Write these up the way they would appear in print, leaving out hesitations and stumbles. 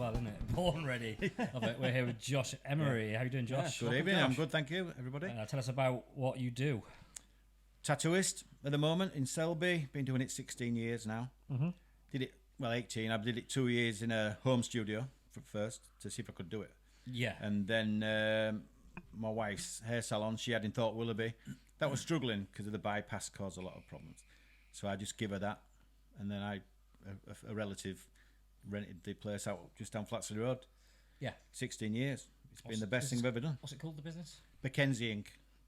well, isn't it? Born ready. Love it. We're here with Josh Emery. How you doing, Josh? Yeah, good evening. Josh. I'm good, thank you, everybody. Tell us about what you do. Tattooist at the moment in Selby. Been doing it 16 years now. Mm-hmm. Did it, 18. I did it 2 years in a home studio first to see if I could do it. Yeah. And then my wife's hair salon she had in Thorpe Willoughby, that was struggling because of the bypass caused a lot of problems. So I just give her that. And then a relative rented the place out just down Flatsley Road. Yeah. 16 years. It's been the best thing I've ever done. What's it called, the business? Beckenzi Inc.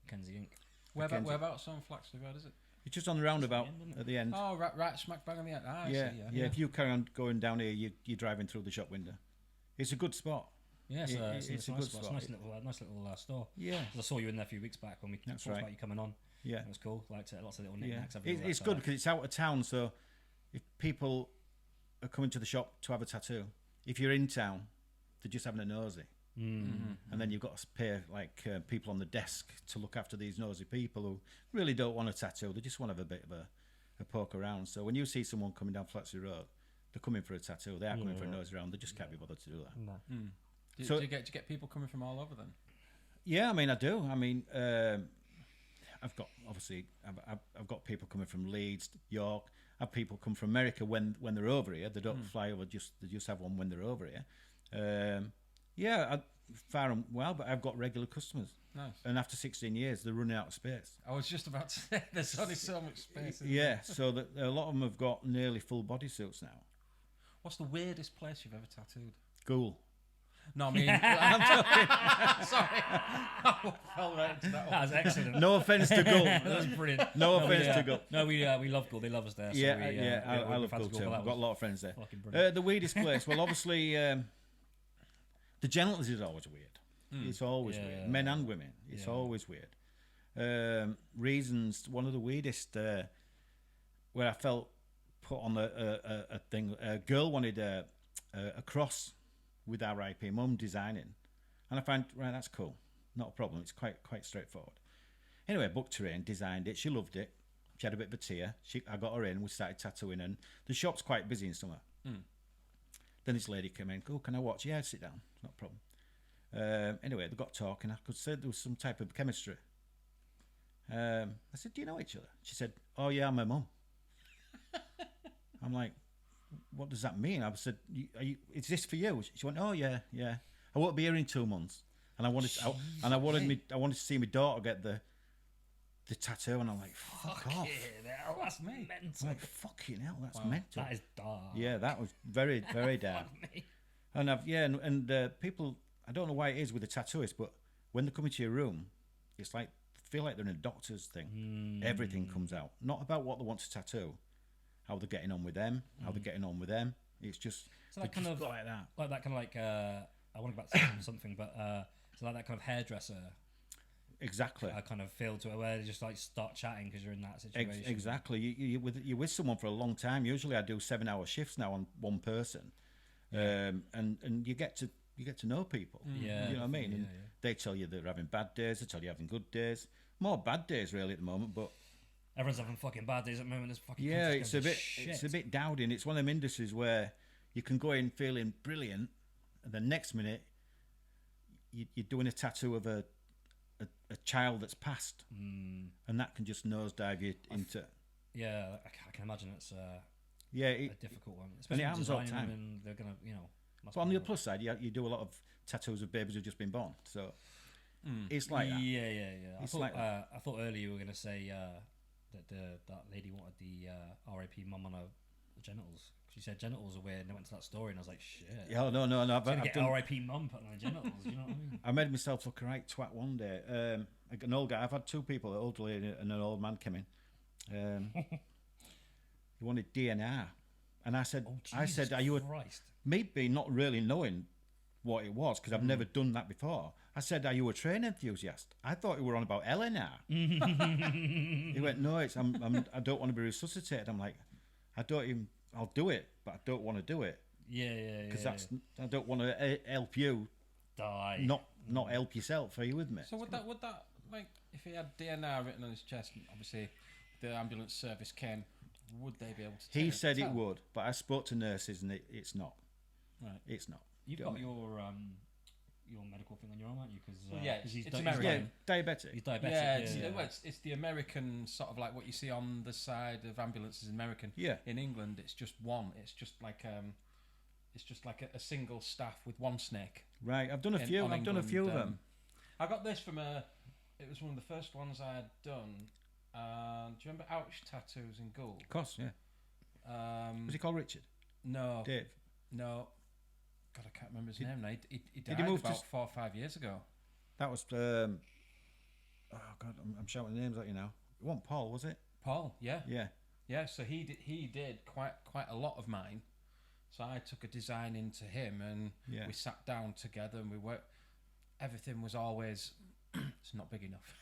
Beckenzi Inc. Whereabouts on Flaxley Road is it? It's just on the roundabout at the end. Oh, right, smack bang on the end. Ah, yeah, I see, yeah. If you carry on going down here, you're driving through the shop window. It's a good spot. Yeah, it's a nice good spot. spot. It's a nice little store. Yeah. I saw you in there a few weeks back when we talked about you coming on. Yeah. It was cool. Liked it. Lots of little Yeah. knickknacks. It's good because it's out of town, so if people are coming to the shop to have a tattoo, if you're in town, they're just having a nosy. Mm-hmm. And then you've got to pay people on the desk to look after these nosy people who really don't want a tattoo. They just want to have a bit of a poke around. So when you see someone coming down Flatsley Road, they're coming for a tattoo. They are coming for a nose around. They just can't be bothered to do that. No. Mm. Do you get people coming from all over then? Yeah, I mean I do. I mean I've got people coming from Leeds, York. I have people come from America when they're over here. They don't fly over. They just have one when they're over here. Far and well, but I've got regular customers. Nice. And after 16 years, they're running out of space. I was just about to say, there's only so much space. So that a lot of them have got nearly full bodysuits now. What's the weirdest place you've ever tattooed? Ghoul. No, I mean, I'm joking. Sorry. I fell right into that one. That was excellent. No offence to Ghoul. That was brilliant. No offence to Ghoul. No, we love Ghoul. They love us there. I love Ghoul too. I've got a lot of friends there. The weirdest place. Well, obviously, the genitals is always weird. It's always weird. Men and women. It's always weird. Reasons. One of the weirdest where I felt put on a thing. A girl wanted a cross with R.I.P. Mum designing, and I found that's cool, not a problem. It's quite straightforward. Anyway, booked her in, designed it. She loved it. She had a bit of a tear. I got her in. We started tattooing, and the shop's quite busy in summer. Then this lady came in. Oh, can I watch? Yeah, sit down. It's not a problem. Anyway, they got talking. I could say there was some type of chemistry. I said, "Do you know each other?" She said, "Oh yeah, I'm her mum." I'm like, "What does that mean?" I said, "Is this for you?" She went, "Oh yeah. I won't be here in 2 months." And I wanted to see my daughter get the tattoo, and I'm like, "Fuck off!" Hell, that's mental. I'm like, fucking hell, that's mental. That is dark. Yeah, that was very, very dark. And people, I don't know why it is with the tattooist, but when they come into your room, it's like feel like they're in a doctor's thing. Everything comes out, not about what they want to tattoo, how they're getting on with them, how they're getting on with them. It's just so that kind of like that. Like that kind of I want to go back to something, but so like that kind of hairdresser. Exactly. I kind of feel to it where they just like start chatting because you're in that situation. Exactly. You're with someone for a long time. Usually, I do 7-hour shifts now on one person, and you get to know people. Yeah. You know what I mean. And they tell you they're having bad days. They tell you having good days. More bad days really at the moment, but everyone's having fucking bad days at the moment. There's fucking it's a bit dowdy. It's one of them industries where you can go in feeling brilliant, and the next minute you're doing a tattoo of a child that's passed, and that can just nosedive you into. Yeah, I can imagine it's a difficult one, and it happens all the time. And they're gonna, But on the plus side, you do a lot of tattoos of babies who've just been born, so it's like that. Yeah. It's I thought earlier you were gonna say that lady wanted the R.I.P. mum on her genitals. She said genitals are weird, and I went to that story, and I was like, shit. Yeah, no. I've done R.I.P. mum put on her genitals. You know what I mean? I made myself look a right twat one day. An old guy. I've had two people, an old lady and an old man, came in. He wanted DNR, and I said, "Are you me being not really knowing what it was because I've never done that before." I said, "Are you a train enthusiast?" I thought you were on about LNR. He went, "No, I don't want to be resuscitated." I'm like, I'll do it, but I don't want to do it. Yeah. Because I don't want to help you die. Not help yourself. Are you with me? So would that like if he had DNR written on his chest, obviously the ambulance service came, would they be able to? He said it would, but I spoke to nurses and it's not. Right. It's not. You've got your medical thing on your arm, aren't you? Because it's American. Yeah, diabetic. He's diabetic. Yeah, it's the American sort of like what you see on the side of ambulances in American. Yeah. In England, it's just one. It's just like a single staff with one snake. Right. I've done a few. I've done a few of them. I got this from it was one of the first ones I had done. Do you remember Ouch Tattoos in Gould? Of course, yeah. Was he called Richard? No. Dave? No. God, I can't remember his name now. He died about 4 or 5 years ago. That was... oh, God, I'm shouting names at you now. It wasn't Paul, was it? Paul, yeah. Yeah. Yeah, so he did quite a lot of mine. So I took a design into him and we sat down together and we worked. Everything was always... it's not big enough.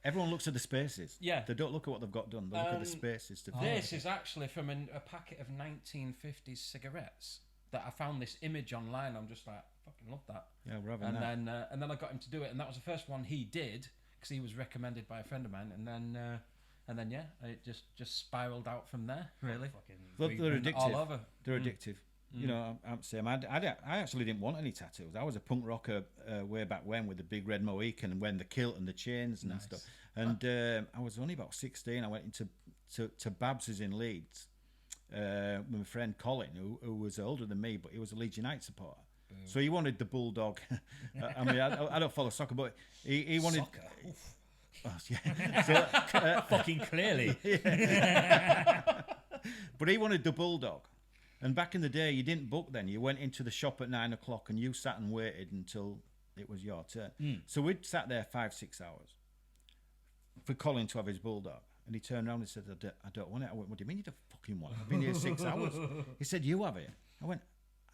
Everyone looks at the spaces. Yeah. They don't look at what they've got done. They look at the spaces. This is actually from a packet of 1950s cigarettes that I found this image online. I'm just like, fucking love that. Yeah, we're having that. And then I got him to do it, and that was the first one he did because he was recommended by a friend of mine. And then it just spiraled out from there. Really, they're addictive. All over. They're addictive. You know, I'm saying I actually didn't want any tattoos. I was a punk rocker way back when with the big red Mohican and when the kilt and the chains and stuff. And I was only about 16. I went into Babs's in Leeds with my friend Colin, who was older than me, but he was a Leeds United supporter. So he wanted the bulldog. I mean, I don't follow soccer, but he wanted. Soccer? Oh, yeah. So, fucking clearly. But he wanted the bulldog. And back in the day, you didn't book then. You went into the shop at 9 o'clock and you sat and waited until it was your turn. So we'd sat there 5-6 hours for Colin to have his bulldog. And he turned around and said, I don't want it. I went, what do you mean you don't fucking want it? I've been here 6 hours. He said, you have it. I went,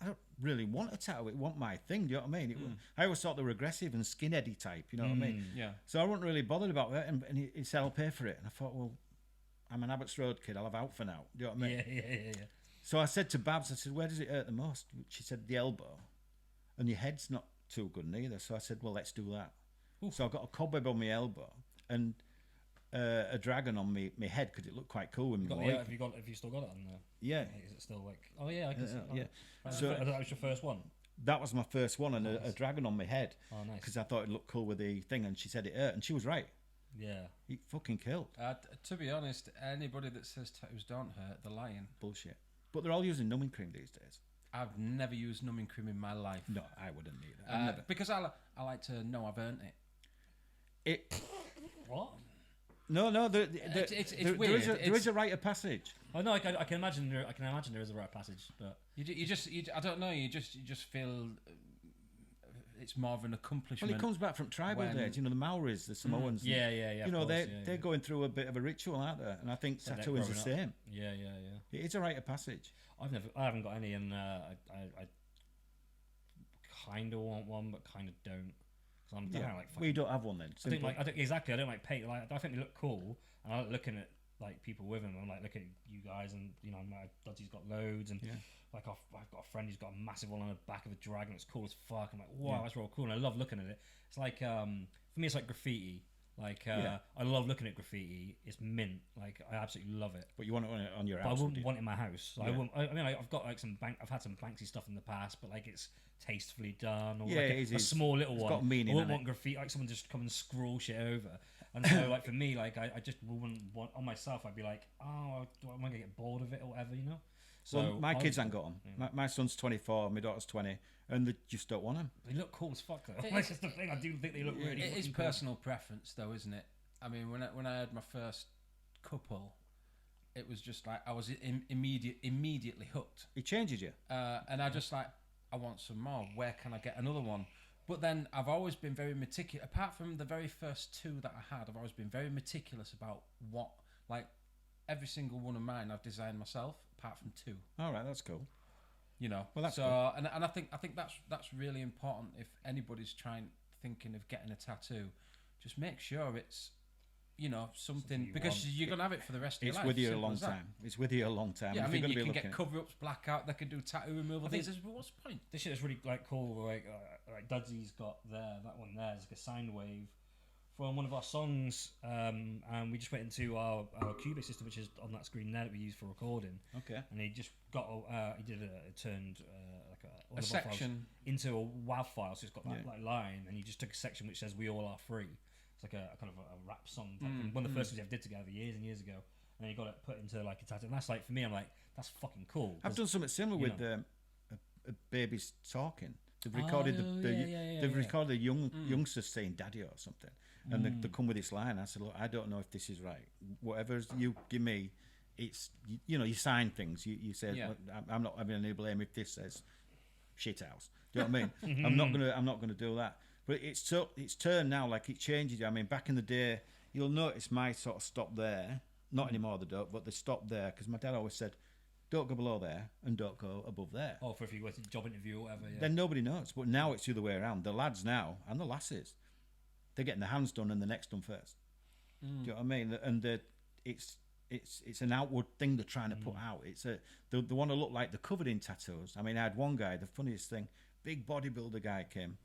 I don't really want a tattoo. It wasn't my thing. Do you know what I mean? I always thought they were aggressive and skinheady type. You know what I mean? Yeah. So I wasn't really bothered about that. And he said, I'll pay for it. And I thought, well, I'm an Abbots Road kid. I'll have out for now. Do you know what I mean? Yeah. So I said to Babs, I said, where does it hurt the most? She said, the elbow. And your head's not too good neither. So I said, well, let's do that. Ooh. So I got a cobweb on my elbow and a dragon on my head because it looked quite cool. With have you still got it on there? Yeah. Is it still like? Oh yeah, I can see it. Yeah. So that was your first one. That was my first one, and a dragon on my head. Oh, nice. Because I thought it looked cool with the thing, and she said it hurt, and she was right. Yeah. He fucking killed. To be honest, anybody that says tattoos don't hurt, they're lying. Bullshit. But they're all using numbing cream these days. I've never used numbing cream in my life. No, I wouldn't either. Never. Because I like to know I've earned it. What? It's No, weird. There is a rite of passage. Oh no, I can imagine there is a rite of passage, but you just I don't know. You just feel it's more of an accomplishment. Well, it comes back from tribal days. You know, the Maoris, the Samoans. Yeah. You know, they're going through a bit of a ritual, aren't they? And I think tattooing's the same. Yeah. It is a rite of passage. I haven't got any, and I kind of want one, but kind of don't. We don't have one then. I don't like paint. Like, I think they look cool, and I like looking at like people with them. I'm like looking at you guys, and you know, my Dodgy's got loads, and like I've got a friend who's got a massive one on the back of a dragon. It's cool as fuck. I'm like, wow, that's real cool, and I love looking at it. It's like for me, it's like graffiti. Like I love looking at graffiti. It's mint. Like I absolutely love it. But you want it on your house? But I wouldn't want it in my house. So I mean, I've got like I've had some Banksy stuff in the past, but like it's tastefully done, or like a small little one. Got meaning. I wouldn't want graffiti, like someone just come and scroll shit over. And so, like for me, like I just wouldn't want on myself. I'd be like, oh, am I gonna get bored of it or whatever, you know? So well, my kids ain't got them. Yeah. My son's 24, my daughter's 20, and they just don't want them. They look cool as fuck though. That's just the thing. I do think they look really. It is personal preference, though, isn't it? I mean, when I had my first couple, it was just like I was immediately hooked. It changes you, and I just like I want some more. Where can I get another one? But then I've always been very meticulous. Apart from the very first two that I had, I've always been very meticulous about what, like, every single one of mine I've designed myself, apart from two. All right, that's cool. You know, well, that's so cool. and I think that's really important. If anybody's thinking of getting a tattoo, just make sure it's, you know, something because you're gonna have it for the rest of your life. It's with you a long time. It's with you a long time. Yeah, I mean, you can get cover-ups, blackout. They can do tattoo removal. What's the point? This shit is really like cool. Like Dudsy's got that one there. It's like a sine wave from one of our songs, and we just went into our Cubase system, which is on that screen there that we use for recording. Okay. And he just got turned like one a of our files section into a WAV file, so it's got that like line, and he just took a section which says "We all are free." It's like a kind of a rap song, one of the first things we ever did together years and years ago. And he got it put into like a tattoo, and that's like, for me, I'm like, that's fucking cool. I've done something similar with babies talking. They've recorded they've recorded a youngster saying "daddy" or something, and they come with this line. I said, look, I don't know if this is right. Whatever you give me, it's you sign things. You say I'm not having any blame if this says shit house. Do you know what I mean? I'm not gonna do that. But it's turned now, like it changes. I mean, back in the day, you'll notice my sort of stop there. Not anymore, they don't, but they stop there because my dad always said, don't go below there and don't go above there. Oh, for if you go to a job interview or whatever. Yeah. Then nobody knows. But now it's the other way around. The lads now and the lasses, they're getting their hands done and the neck's done first. Do you know what I mean? And it's an outward thing they're trying to put out. It's they want to look like they're covered in tattoos. I mean, I had one guy, the funniest thing, big bodybuilder guy came.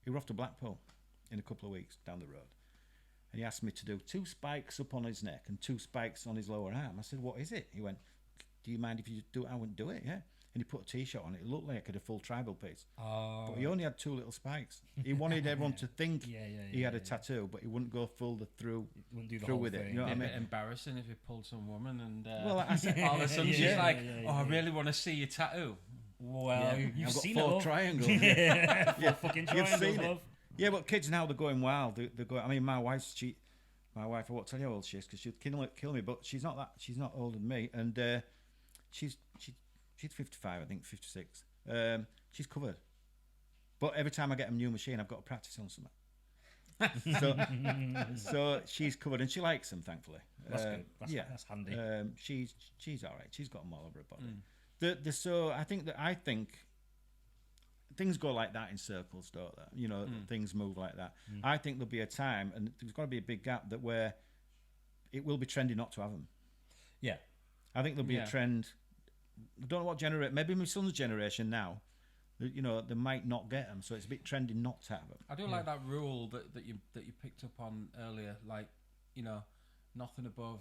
He were off to Blackpool in a couple of weeks down the road. And he asked me to do 2 spikes up on his neck and 2 spikes on his lower arm. I said, what is it? He went, do you mind if you do it? I wouldn't do it, yeah. And he put a T-shirt on it. It looked like it had a full tribal piece. Oh. But he only had 2 little spikes. He wanted everyone to think he had a tattoo, but he wouldn't go through with it. You know what I mean? A bit embarrassing if he pulled some woman and well, I said, all of a sudden she's like, I really want to see your tattoo. Well, you've seen it 4 triangles. Fucking triangles, you've seen love. it. Yeah, but kids now, they're going wild. They're going. I mean, my wife, I won't tell you how old she is because she'd kill me. But she's not that. She's not older than me, and she's 55, I think 56. She's covered. But every time I get a new machine, I've got to practice on something. so she's covered, and she likes them, thankfully. That's good. That's handy. She's all right. She's got them all over her body. So I think things go like that in circles, don't they? Things move like that. I think there'll be a time, and there's got to be a big gap that where it will be trendy not to have them. Yeah, I think there'll be a trend. I don't know what generation. Maybe my son's generation now. They might not get them, so it's a bit trendy not to have them. I do like that rule that you picked up on earlier, like nothing above.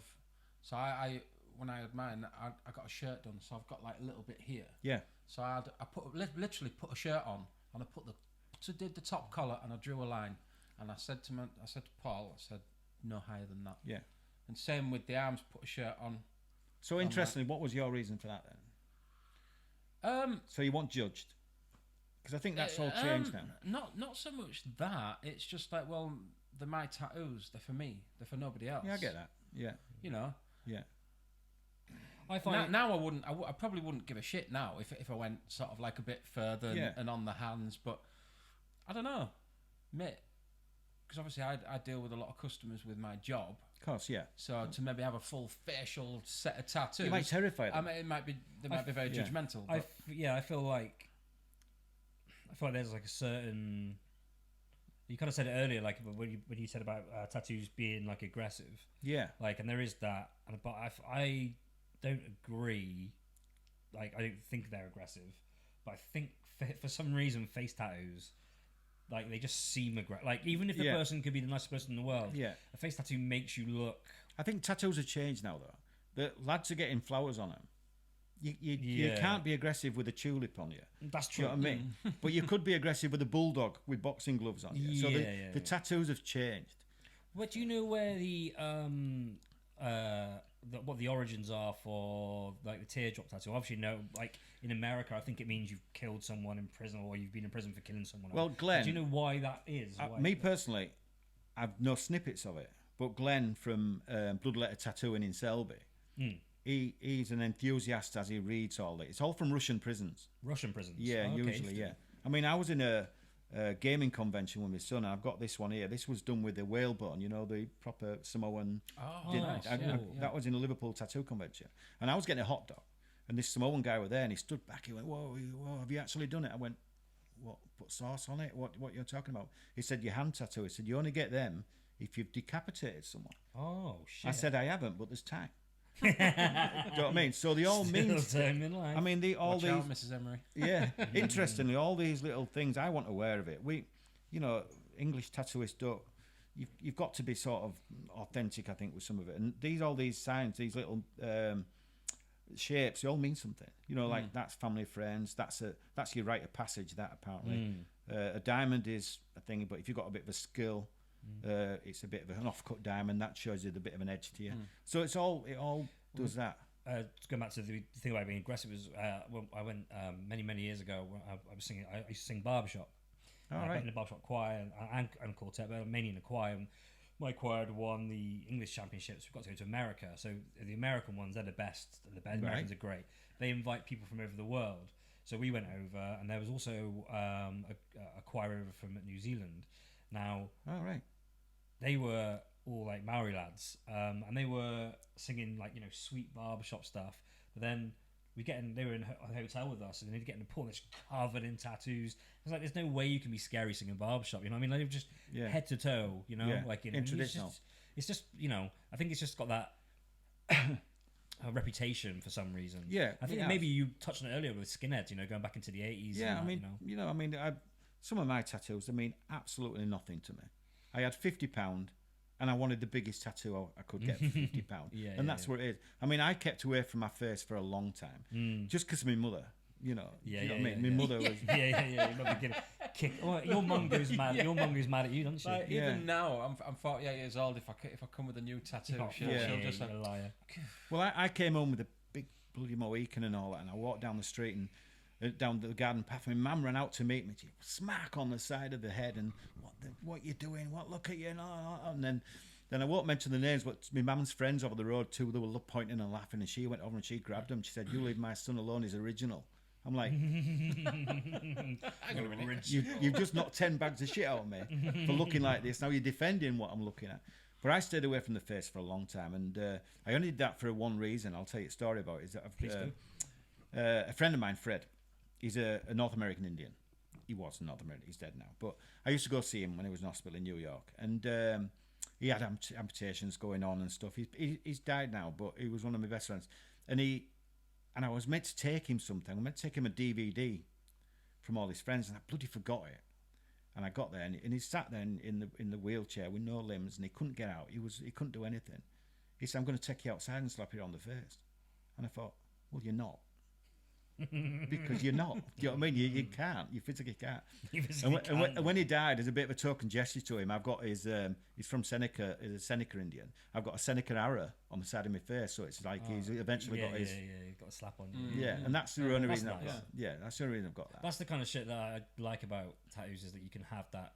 So I when I had mine, I got a shirt done, so I've got like a little bit here. Yeah. So I literally put a shirt on, and I did the top collar, and I drew a line, and I said to Paul, I said no higher than that. Yeah. And same with the arms, put a shirt on. So interestingly, what was your reason for that then? So you weren't judged? Because I think that's all changed now. Not so much that. It's just like, well, they're my tattoos. They're for me. They're for nobody else. Yeah, I get that. Yeah. Yeah. I find now I probably wouldn't give a shit now if I went sort of like a bit further and on the hands, but I don't know, mate. Because obviously I deal with a lot of customers with my job. Of course, yeah. So to maybe have a full facial set of tattoos, you might terrify them. They might be very judgmental. I feel like there's like a certain. You kind of said it earlier, like when you said about tattoos being like aggressive. Yeah. Like, and there is that, but I don't agree. Like, I don't think they're aggressive, but I think for some reason face tattoos, like, they just seem aggressive. Like, even if the person could be the nicest person in the world, a face tattoo makes you look. I think tattoos have changed now, though. The lads are getting flowers on them. You can't be aggressive with a tulip on you. That's true. You know what I mean? But you could be aggressive with a bulldog with boxing gloves on you. So the tattoos have changed. But do you know where what the origins are for like the teardrop tattoo? Obviously, no. Like in America, I think it means you've killed someone in prison, or you've been in prison for killing someone. Well, Glenn, do you know why that is? Me personally, I've no snippets of it. But Glenn from Bloodletter Tattooing in Selby, he's an enthusiast as he reads all this. It's all from Russian prisons. Russian prisons. Yeah, usually. Yeah. I mean, I was in a gaming convention with my son. I've got this one here. This was done with the whalebone, the proper Samoan. Oh, nice. That was in a Liverpool tattoo convention. And I was getting a hot dog. And this Samoan guy was there, and he stood back. He went, whoa, have you actually done it? I went, what, put sauce on it? What you're talking about? He said, your hand tattoo. He said, you only get them if you've decapitated someone. Oh, shit. I said, I haven't, but there's time. Do you know what I mean? So they all mean. I mean, Watch out, Mrs. Emery. Yeah. Interestingly, all these little things, I want aware of it. We, English tattooists don't. you've got to be sort of authentic, I think, with some of it. And all these signs, these little shapes, they all mean something. You know, like that's family, friends. That's your rite of passage. That apparently, a diamond is a thing, but if you've got a bit of a skill, it's a bit of an off-cut diamond. That shows you the bit of an edge to you. So it all does that. To go back to the thing about being aggressive, was when I went many years ago. When I was singing. I used to sing barbershop. In the barbershop choir and quartet, but mainly in the choir. And my choir had won the English championships. We got to go to America, so the American ones, they're the best. The Americans are great. They invite people from over the world. So we went over, and there was also a choir over from New Zealand. Now, they were all like Maori lads, and they were singing like sweet barbershop stuff. But then they were in a hotel with us, and they'd get in the pool, and it's covered in tattoos. It's like there's no way you can be scary singing barbershop. You know what I mean? Like, they were just head to toe. You know, like in traditional. It's just I think it's just got that a reputation for some reason. Yeah, I think maybe you touched on it earlier with skinheads. Going back into the 80s. Yeah, some of my tattoos, they mean absolutely nothing to me. I had £50. And I wanted the biggest tattoo I could get for £50. And that's what it is. I mean, I kept away from my face for a long time. Just because of my mother. You know what I mean? My mother was... Your mother getting kick. Oh, your mum goes mad. Your mum goes mad at you, doesn't she? Like, even now, I'm 48 years old. If I come with a new tattoo, she'll just like... a liar. Well, I came home with a big bloody Mohican and all that, and I walked down the street and down the garden path. My mum ran out to meet me. She smack on the side of the head, and what you doing? What, look at you? And then I won't mention the names, but my mum's friends over the road too, they were pointing and laughing, and she went over and she grabbed him. She said, "You leave my son alone, he's original." I'm like, you've just knocked 10 bags of shit out of me for looking like this. Now you're defending what I'm looking at. But I stayed away from the face for a long time, and I only did that for one reason. I'll tell you a story about it. Is that a friend of mine, Fred, he's a North American Indian. He was North American. He's dead now. But I used to go see him when he was in hospital in New York, and he had amputations going on and stuff. He's died now, but he was one of my best friends. And I was meant to take him something. I meant to take him a DVD from all his friends, and I bloody forgot it. And I got there, and he sat there in the wheelchair with no limbs, and he couldn't get out. He couldn't do anything. He said, "I'm going to take you outside and slap you on the face." And I thought, well, you're not. Because you're not. Do you know what I mean? You can't. You physically can't. And when he died, as a bit of a token gesture to him, I've got he's from Seneca, he's a Seneca Indian. I've got a Seneca arrow on the side of my face, so it's like he's eventually got his... Yeah, got a slap on you. Yeah, and that's the only reason nice. I've got. Yeah, that's the only reason I've got that. That's the kind of shit that I like about tattoos, is that you can have that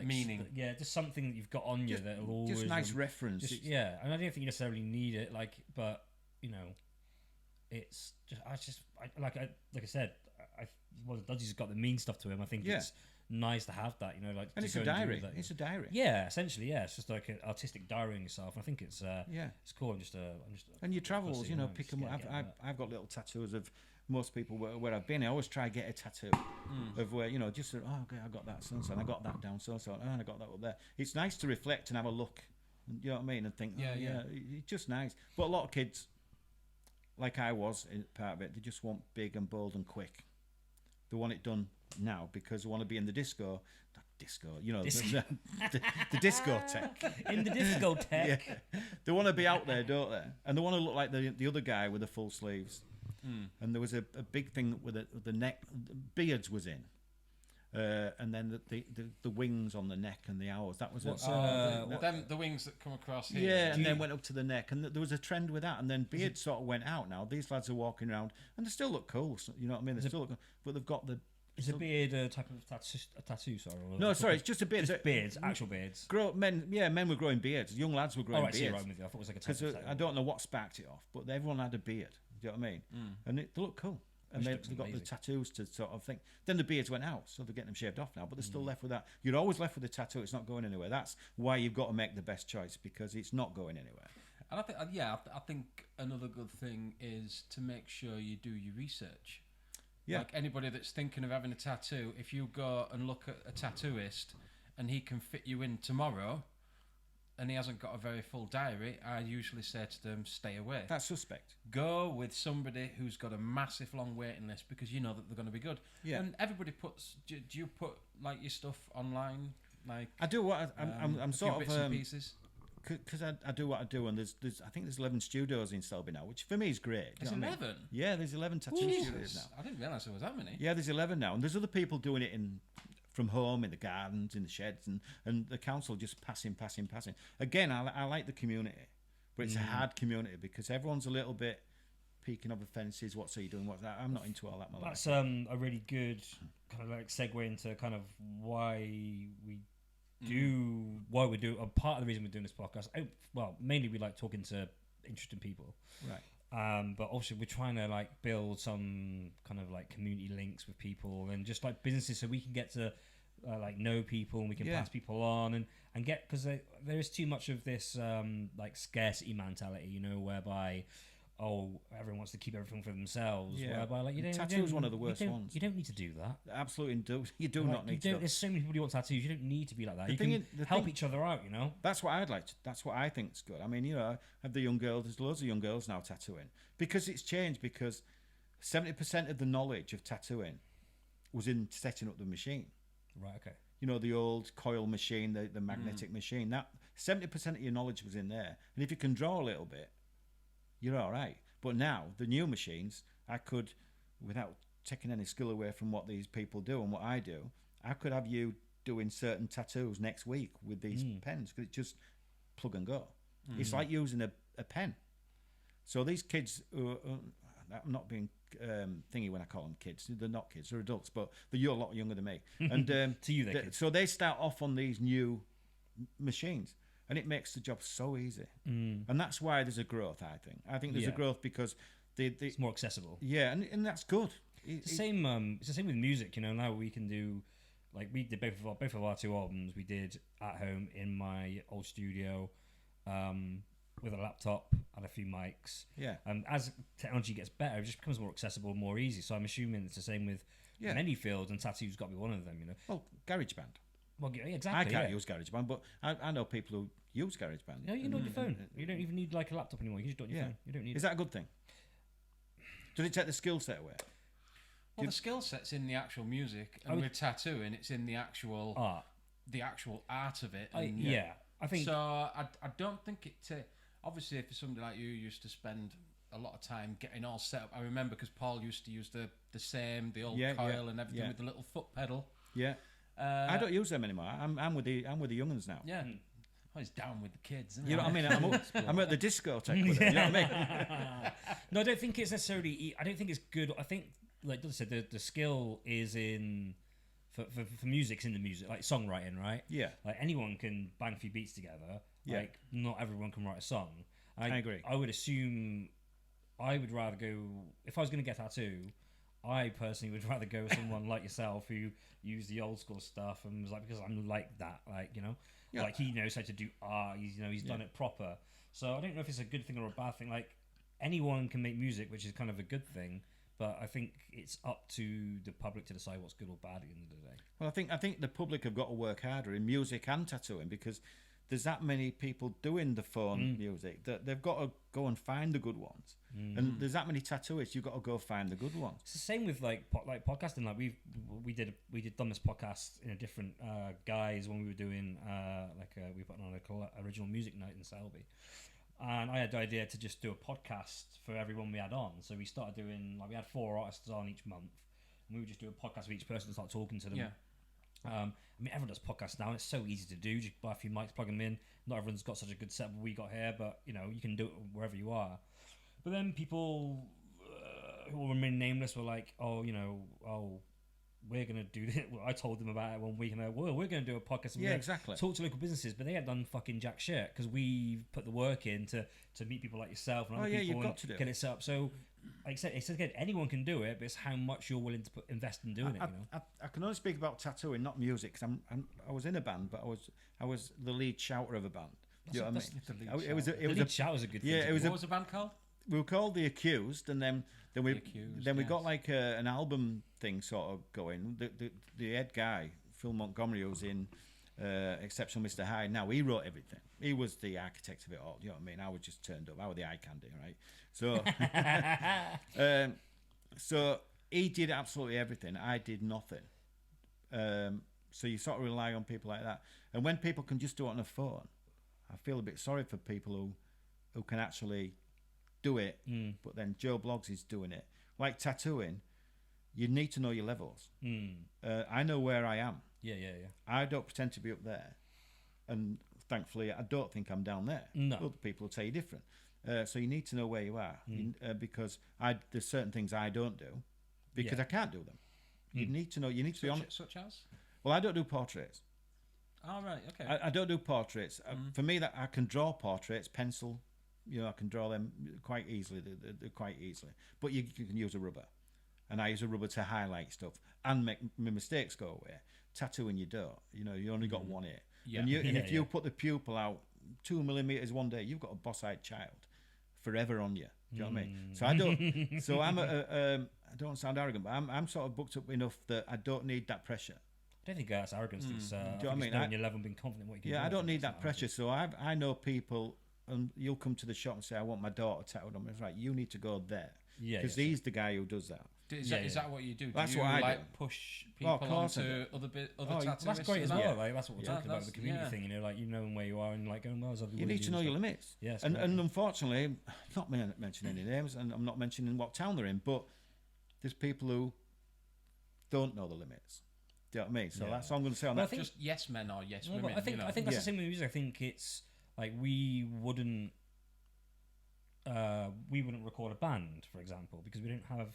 meaning. Just something that you've got on you that'll always... Just nice reference. And I don't think you necessarily need it, but it's just like I said, Dudzy's got the mean stuff to him. I think it's nice to have that, and it's a diary. It's a diary. Yeah, essentially, yeah. It's just like an artistic diarying yourself. I think it's it's cool. I'm just and your travels, pick them up. I've got little tattoos of most people where I've been. I always try to get a tattoo of where just okay, I got that so and so, and I got that down so and so, and I got that up there. It's nice to reflect and have a look. You know what I mean? And think, it's just nice. But a lot of kids, like I was in part of it, they just want big and bold and quick. They want it done now because they want to be in the disco, the discotheque. In the discotheque. Yeah. They want to be out there, don't they? And they want to look like the other guy with the full sleeves. And there was a big thing with the neck, beards was in. And then the wings on the neck and the owls. That was the wings that come across here. Yeah, and then went up to the neck, and there was a trend with that. And then beards sort of went out. Now these lads are walking around, and they still look cool. So, you know what I mean? They still look, but they've got the. Is a beard a type of tattoo? Sorry. No, sorry, it's just a beard. Just beards, actual beards. Men were growing beards. Young lads were growing beards. Right with you. I thought it was like a type of I don't know what sparked it off, but everyone had a beard. Do you know what I mean? And they look cool. And they've got the tattoos to sort of think. Then the beards went out, so they're getting them shaved off now. But they're still left with that. You're always left with the tattoo. It's not going anywhere. That's why you've got to make the best choice, because it's not going anywhere. And I think another good thing is to make sure you do your research. Yeah. Like anybody that's thinking of having a tattoo, if you go and look at a tattooist and he can fit you in tomorrow, and he hasn't got a very full diary, I usually say to them, stay away. That's suspect. Go with somebody who's got a massive long waiting list, because you know that they're going to be good. Yeah. And everybody puts... Do you put like your stuff online? Like I do what I'm sort of bits and pieces. Because I do what I do, and there's I think there's 11 studios in Selby now, which for me is great. There's 11? Yeah, there's 11 tattoo studios now. I didn't realise there was that many. Yeah, there's 11 now, and there's other people doing it from home, in the gardens, in the sheds, and the council just passing. Again, I like the community, but it's a hard community because everyone's a little bit peeking over fences. What's he doing? What's that? I'm not into all that. That's a really good kind of like segue into kind of why we do. A part of the reason we're doing this podcast. Mainly we like talking to interesting people, right? But also we're trying to like build some kind of like community links with people and just like businesses, so we can get to like know people and we can pass people on and get, because there is too much of this like scarcity mentality, you know, whereby everyone wants to keep everything for themselves. Yeah, whereby like tattoo is one of the worst ones. You don't need to do that. Absolutely do. You do not need to. There's so many people who want tattoos. You don't need to be like that. You can help each other out. You know. That's what I'd like. That's what I think's good. I mean, you know, I have the young girls. There's loads of young girls now tattooing because it's changed. Because 70% of the knowledge of tattooing was in setting up the machine. Right. Okay. You know, the old coil machine, the magnetic machine. That 70% of your knowledge was in there, and if you can draw a little bit, you're all right. But now, the new machines, I could, without taking any skill away from what these people do and what I do, I could have you doing certain tattoos next week with these pens, because it's just plug and go. It's like using a pen. So these kids, I'm not being thingy when I call them kids. They're not kids, they're adults, but they're a lot younger than me. And to you, they're kids. So they start off on these new machines. And it makes the job so easy. And that's why there's a growth, I think. I think there's a growth because it's more accessible. Yeah, and that's good. It's the same with music, you know. Now we can do, like we did both of our two albums, we did at home in my old studio with a laptop and a few mics. Yeah. And as technology gets better, it just becomes more accessible and more easy. So I'm assuming it's the same with many fields, and tattoo's got to be one of them, you know. Well, GarageBand. Well, exactly. I can't use GarageBand, but I know people who use GarageBand. No, you can do it on your phone. You don't even need like a laptop anymore. You can just do it on your phone. You don't need. Is that a good thing? Does it take the skill set away? Well, the skill set's in the actual music, and with tattooing, it's in the actual art, of it. And, I think so. I don't think it. Obviously, if somebody like you used to spend a lot of time getting all set up, I remember because Paul used to use the old coil and everything with the little foot pedal. Yeah. I don't use them anymore. I'm with the young ones now. Yeah. Oh, he's down with the kids. Isn't You know what I mean? I'm at the discotheque with them. You know what I mean? No, I don't think it's necessarily. I don't think it's good. I think, like I said, the skill is in for music's in the music, like songwriting, right? Yeah. Like anyone can bang a few beats together. Yeah. Like not everyone can write a song. I agree. I would assume I would rather go if I was going to get a tattoo. I personally would rather go with someone like yourself who used the old school stuff and was like, because I'm like that, like, you know, like he knows how to do art. He's done it proper. So I don't know if it's a good thing or a bad thing. Like anyone can make music, which is kind of a good thing. But I think it's up to the public to decide what's good or bad at the end of the day. Well, I think the public have got to work harder in music and tattooing, because there's that many people doing the phone music that they've got to go and find the good ones. And there's that many tattooists, you've got to go find the good ones. It's the same with like podcasting. Like we did done this podcast in a different guise when we were doing we put on a original music night in Selby, and I had the idea to just do a podcast for everyone we had on. So we started doing we had 4 artists on each month, and we would just do a podcast with each person and start talking to them. Yeah. I mean, everyone does podcasts now, and it's so easy to do. Just buy a few mics, plug them in. Not everyone's got such a good setup we got here, but you can do it wherever you are. But then people who will remain nameless were like, we're gonna do this. Well, I told them about it 1 week, and they're we're gonna do a podcast. And exactly. Talk to local businesses, but they had done fucking jack shit because we put the work in to meet people like yourself and other people you've got to do get it set up. So. Like I said, again, anyone can do it, but it's how much you're willing to invest in doing it. I can only speak about tattooing, not music, because I was in a band, but I was the lead shouter of a band. You know what I mean? The lead shout was a good thing. Yeah, what was the band called? We were called The Accused, and then we got like an album thing sort of going. The head guy, Phil Montgomery, who's in Exceptional Mr. Hyde. Now he wrote everything. He was the architect of it all. You know what I mean? I was just turned up. I was the eye candy, right? So, so he did absolutely everything. I did nothing. So you sort of rely on people like that. And when people can just do it on a phone, I feel a bit sorry for people who can actually do it, but then Joe Bloggs is doing it. Like tattooing, you need to know your levels. I know where I am. Yeah. I don't pretend to be up there. And thankfully, I don't think I'm down there. No. Other people will tell you different. So you need to know where you are, because there's certain things I don't do because I can't do them. You need to know. You need to be honest. Such as? Well, I don't do portraits. Oh, right, okay. I don't do portraits. For me, that I can draw portraits, pencil. I can draw them quite easily. They're quite easily. But you can use a rubber, and I use a rubber to highlight stuff and make my mistakes go away. Tattooing, you don't. You only got one hit. Yeah. And if you put the pupil out 2 millimeters one day, you've got a boss-eyed child forever on you. Do you know what I mean? So I don't. So I don't sound arrogant, but I'm sort of booked up enough that I don't need that pressure. I don't think that's arrogance. It's, do you know what I mean? Knowing your level and being confident in what you can do. Yeah, I don't need that pressure. So I know people, and you'll come to the shop and say, I want my daughter tattooed on me. It's right, you need to go there. Yeah. Because he's the guy who does that. Is that what you do? That's do you, what I like, do. push people onto other tattooists? That's great as well. Yeah. Like, that's what we're talking about, the community thing. Like, knowing where you are and like going, well, you need to know your limits. Yes. And unfortunately, not mentioning any names, and I'm not mentioning what town they're in, but there's people who don't know the limits. Do you know what I mean? So that's all I'm going to say on that. Just yes men or yes women. I think that's the same with music. I think it's like we wouldn't record a band, for example, because we don't have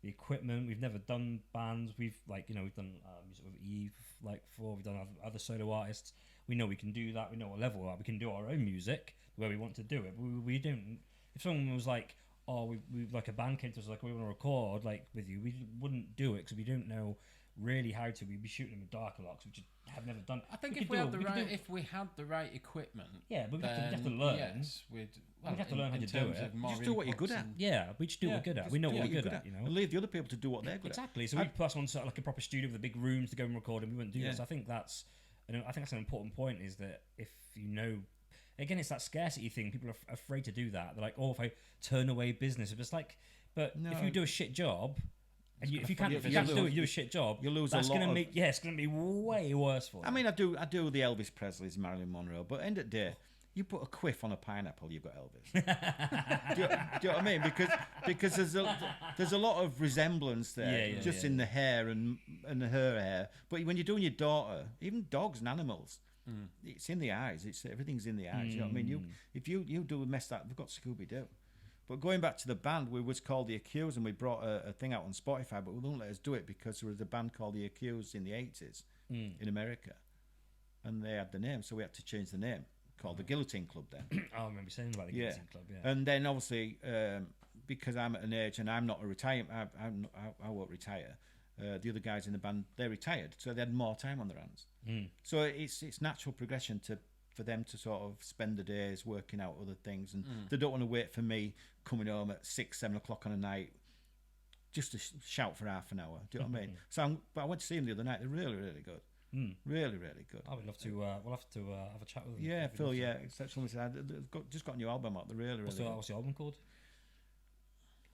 the equipment. We've never done bands. We've we've done music with Eve before. We've done other solo artists. We know we can do that. We know what level we're at. We can do our own music where we want to do it. We don't. If someone was like, oh, we like a band came to us like, we want to record like with you, we wouldn't do it because we don't know really how to. We'd be shooting in the dark a lot because we just have never done. I think if we had the right equipment, yeah, but we have to learn. Yes, we'd have to learn how to do it. Just do what you're good at. Yeah, we just do what we're good at. We know what we're good at. And leave the other people to do what they're good at. Exactly. So we plus one sort of like a proper studio with the big rooms to go and record, and we wouldn't do this. I think that's an important point. Is that if you know. Again, it's that scarcity thing. People are afraid to do that. They're like, "Oh, if I turn away business, if it's like." But if you do a shit job, and if you can't do a shit job, you lose. That's going to make it's going to be way worse for you. I mean, I do the Elvis Presley's, Marilyn Monroe, but end of the day, you put a quiff on a pineapple, you've got Elvis. do you know what I mean? Because there's a lot of resemblance there, in the hair and her hair. But when you're doing your daughter, even dogs and animals. It's in the eyes. Everything's in the eyes. You know what I mean? If you do a mess that, we've got Scooby Doo. But going back to the band, we was called The Accused, and we brought a thing out on Spotify, but we wouldn't let us do it because there was a band called The Accused in the 80s in America, and they had the name, so we had to change the name, called the Guillotine Club then. I remember saying about the Guillotine Club. Yeah. And then obviously because I'm at an age and I'm not a retirement, I won't retire. The other guys in the band, they retired, so they had more time on their hands. So it's natural progression for them to sort of spend the days working out other things, and they don't want to wait for me coming home at 6-7 o'clock on a night just to shout for half an hour. Do you know what I mean? So I went to see them the other night. They're really, really good. Really, really good. I would love to. We'll have to have a chat with them. Yeah, Phil. Yeah, someone said they've just got a new album out. They're really, really good. What's the album called?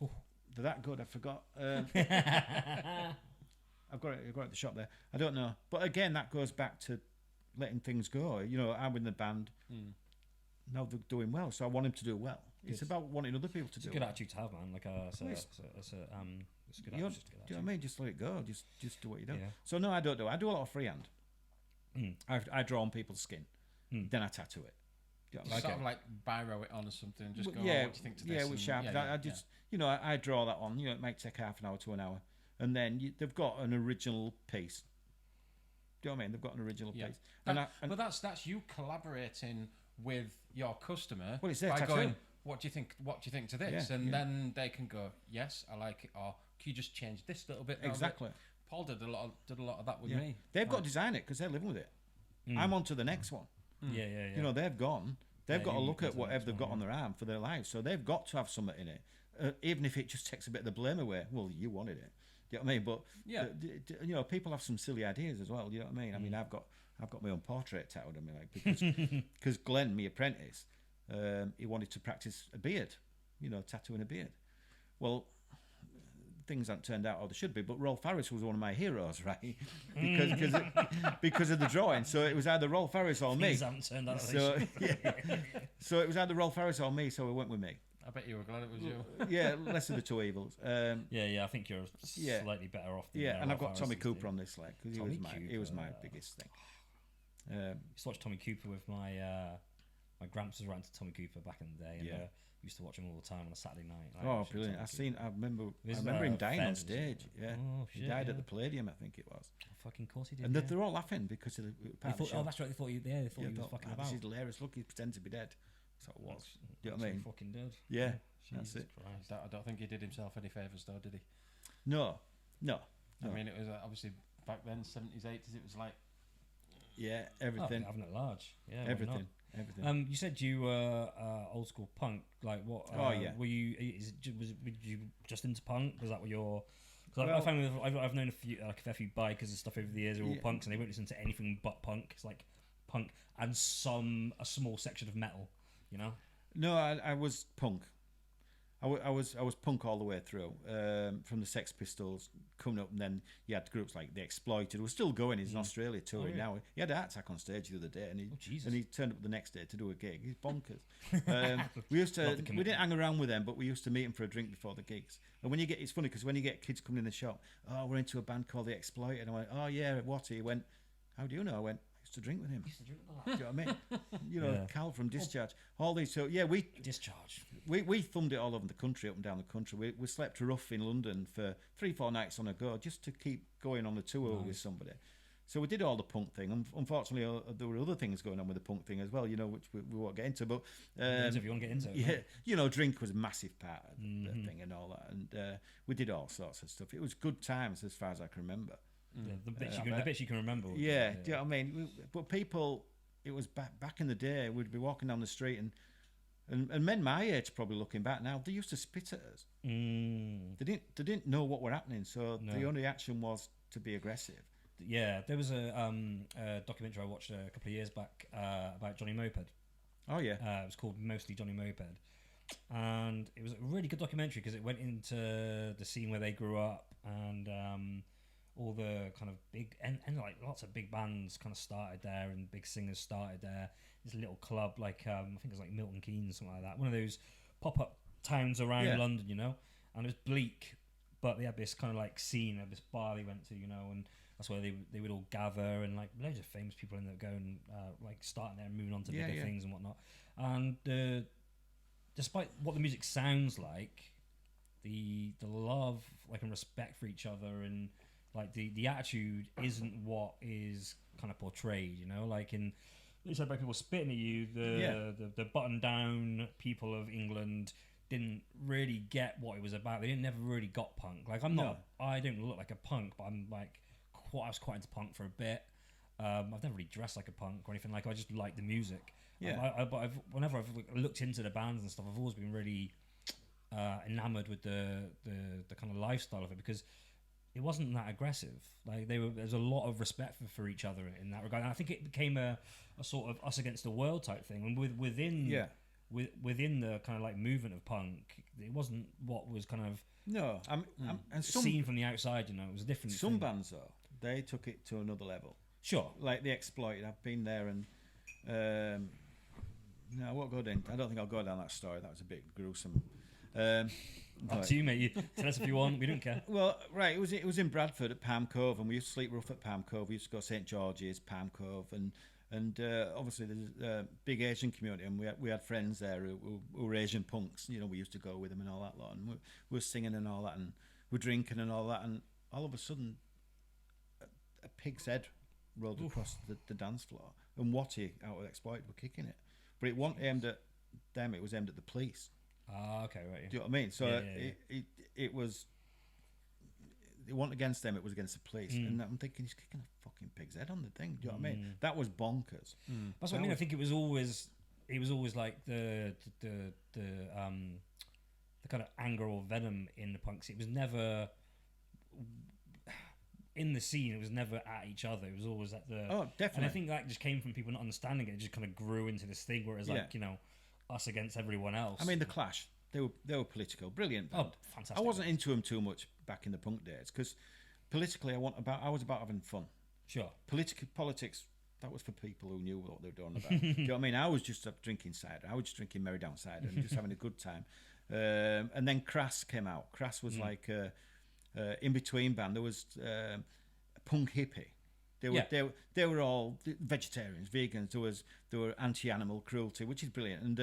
They're that good. I forgot. I've got it at the shop there. I don't know, but again, that goes back to letting things go. I'm in the band. Now they're doing well, so I want him to do well. It's about wanting other people to do. It's a good attitude to have, man. Like it's a good attitude to get. Do you know what I mean? Just let it go. Just do what you do. Yeah. So no, I don't do. I do a lot of freehand. I draw on people's skin, then I tattoo it. Sort of like biro it on or something. Just go. What do you think to this? Yeah, with sharp. I just I draw that on. It might take half an hour to an hour. And then they've got an original piece. Do you know what I mean? They've got an original piece. But that's you collaborating with your customer by tattoo. Going, what do you think? What do you think to this? Then they can go, yes, I like it, or can you just change this little bit? Exactly. Paul did a lot of that with me. They've got to design it because they're living with it. I'm on to the next one. Yeah. They've gone. They've got to look at whatever they've got on their arm for their lives. So they've got to have something in it, even if it just takes a bit of the blame away. Well, you wanted it. Do you know what I mean? But people have some silly ideas as well. You know what I mean? I mean, I've got my own portrait tattooed on me, because Glenn, my apprentice, he wanted to practice a beard, tattooing a beard. Well, things haven't turned out how they should be. But Rolf Harris was one of my heroes, right? Because of the drawing. So it was either Rolf Harris or me. Things haven't turned out. So so it was either Rolf Harris or me. So we went with me. I bet you were glad it was you. Yeah, less of the two evils. I think you're slightly better off. Than and I've got Rolf Tommy Harris Cooper on this leg because he was my biggest thing. I used to watch Tommy Cooper with my gramps was around to Tommy Cooper back in the day, and used to watch him all the time on a Saturday night. Brilliant! I remember him dying on stage. Yeah, he died at the Palladium, I think it was. Fucking course he did. And they're all laughing because of the part of the show. Oh, that's right. They thought he was fucking about. This is hilarious. Look, he pretended to be dead. So it was. Do you know what I mean? Fucking dead. Yeah, Jesus that's it. Christ. I don't think he did himself any favours, though, did he? No. I mean, it was obviously back then, 70s, 80s. It was like everything. Having it large. Yeah, everything. You said you were old school punk. Like what? Were you? Were you just into punk? Was that what your? Because I found I've known a few bikers and stuff over the years who are all punks, and they won't listen to anything but punk. It's like punk and a small section of metal. You know? No, I was punk. I was punk all the way through, from the Sex Pistols coming up, and then you had groups like The Exploited. We're still going. He's in Australia touring now. He had a heart attack on stage the other day, and he turned up the next day to do a gig. He's bonkers. We didn't hang around with them, but we used to meet him for a drink before the gigs. And it's funny because when you get kids coming in the shop, we're into a band called The Exploited. And I went, oh yeah, what? He went, how do you know? I went, to drink with him. Do you know what I mean? Cal from Discharge. All these. So we Discharge. We thumbed it all over the country, up and down the country. We slept rough in London for 3-4 nights on a go, just to keep going on the tour with somebody. So we did all the punk thing. Unfortunately, there were other things going on with the punk thing as well, which we won't get into. But if you want to get into it, yeah, drink was a massive part of the thing and all that. And we did all sorts of stuff. It was good times as far as I can remember. The bits you can remember. Yeah, do you know what I mean? But people, it was back in the day. We'd be walking down the street, and men my age, probably looking back now, they used to spit at us. They didn't know what were happening, so the only action was to be aggressive. Yeah, there was a documentary I watched a couple of years back about Johnny Moped. Oh yeah, it was called Mostly Johnny Moped, and it was a really good documentary because it went into the scene where they grew up and. All the kind of big and like lots of big bands kind of started there, and big singers started there. This little club, like I think it was like Milton Keynes, something like that. One of those pop-up towns around London, And it was bleak, but they had this kind of like scene of this bar they went to, and that's where they would all gather, and like loads of famous people ended up going, like starting there and moving on to bigger things and whatnot. And despite what the music sounds like, the love, like, and respect for each other and like the attitude isn't what is kind of portrayed, like in you said about people spitting at you, the button down people of England didn't really get what it was about. They never really got punk. Like I don't look like a punk, but I'm like I was quite into punk for a bit. I've never really dressed like a punk or anything. Like I just like the music. But whenever I've looked into the bands and stuff, I've always been really enamored with the kind of lifestyle of it because it wasn't that aggressive. Like there's a lot of respect for each other in that regard. And I think it became a sort of us against the world type thing. And within the kind of like movement of punk, it wasn't what was kind of and seen from the outside. It was a different. Some bands though, they took it to another level. Sure, like The Exploited. I've been there, and no, I won't go down. I don't think I'll go down that story. That was a bit gruesome. Up to you, mate. Tell us if you want. We don't care. Well, right. It was in Bradford at Palm Cove, and we used to sleep rough at Palm Cove. We used to go St George's, Palm Cove, and obviously there's a big Asian community, and we had friends there who were Asian punks. We used to go with them and all that lot, and we were singing and all that, and we're drinking and all that, and all of a sudden, a pig's head rolled across the dance floor, and Watty out of Exploit were kicking it, but it wasn't aimed at them. It was aimed at the police. Ah, okay, right. Do you know what I mean? So it was. It wasn't against them; it was against the police. And I'm thinking, he's kicking a fucking pig's head on the thing. Do you know what I mean? That was bonkers. That's what I mean. I think it was always like the kind of anger or venom in the punks. It was never in the scene. It was never at each other. It was always at the. Oh, definitely. And I think that just came from people not understanding it. It just kind of grew into this thing where it's like us against everyone else. I mean, the Clash. They were political, brilliant band. Oh, fantastic! I wasn't into them too much back in the punk days because politically, I was about having fun. Sure. Politics. That was for people who knew what they were doing about. Do you know what I mean? I was just drinking cider. I was just drinking Merry Down cider and just having a good time. And then Crass came out. Crass was like in between band. There was punk hippie. They were all vegetarians, vegans. There were anti-animal cruelty, which is brilliant.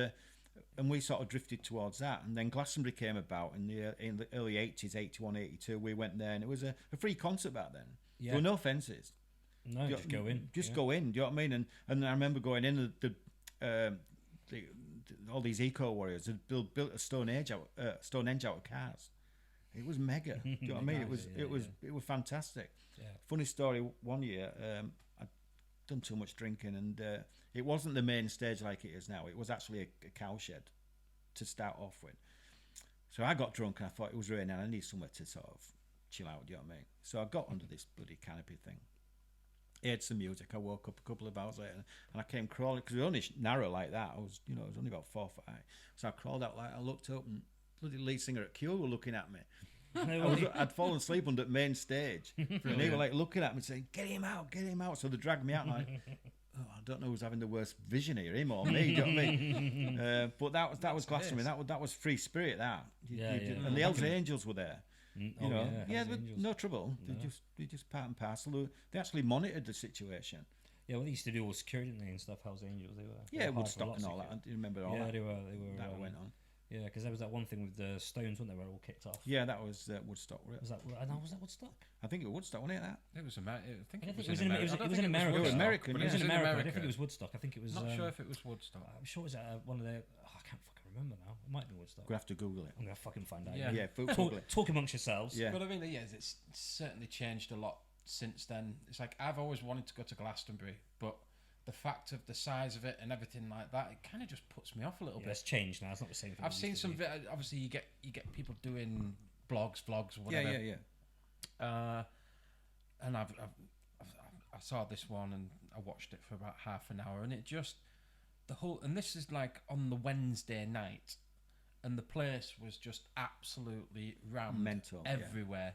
And we sort of drifted towards that. And then Glastonbury came about in the early 80s, 81, 82. We went there, and it was a free concert back then. Yeah. There were no fences. No, just go in. Just go in. Do you know what I mean? And I remember going in. All these eco warriors had built a Stonehenge out of cars. It was mega. Do you know what I mean? It was fantastic. Yeah. Funny story. One year, I'd done too much drinking, and it wasn't the main stage like it is now. It was actually a cowshed to start off with. So I got drunk, and I thought it was raining. I need somewhere to sort of chill out. Do you know what I mean? So I got under this bloody canopy thing. Heard some music. I woke up a couple of hours later and I came crawling because it was only narrow like that. I was only about 4 foot high. So I crawled out like I looked up and bloody lead singer at Cure were looking at me. I'd fallen asleep under the main stage and they were like looking at me saying, "Get him out, get him out." So they dragged me out like, oh, I don't know who's having the worst vision here, him or me. Do you know what I mean? But that was Glastonbury. That was free spirit. And the Hells Angels were there. No trouble. No. They just part and parcel. They actually monitored the situation. Yeah, what they used to do was security, didn't they, and stuff. Hells Angels, they were. Yeah, Woodstock and all that. Do you remember all that? Yeah, they were. That went on. Yeah, because there was that one thing with the Stones, weren't they, where it all kicked off? Yeah, that was Woodstock. Was that Woodstock? I think it was Woodstock, wasn't it? That it was America. It was in America. It was American. It was in America. I don't think it was Woodstock. I think it was. Not sure if it was Woodstock. I'm sure it was one of the. I can't fucking remember now. It might be Woodstock. We'll have to Google it. I'm gonna fucking find out. Yeah. Talk amongst yourselves. Yeah. But I mean, it's certainly changed a lot since then. It's like I've always wanted to go to Glastonbury, but the fact of the size of it and everything like that, it kind of just puts me off a little bit. It's changed now. It's not the same thing. I've seen some. Obviously, you get people doing vlogs, or whatever. Yeah. And I saw this one and I watched it for about half an hour, and it just and this is like on the Wednesday night, and the place was just absolutely rammed, mental everywhere.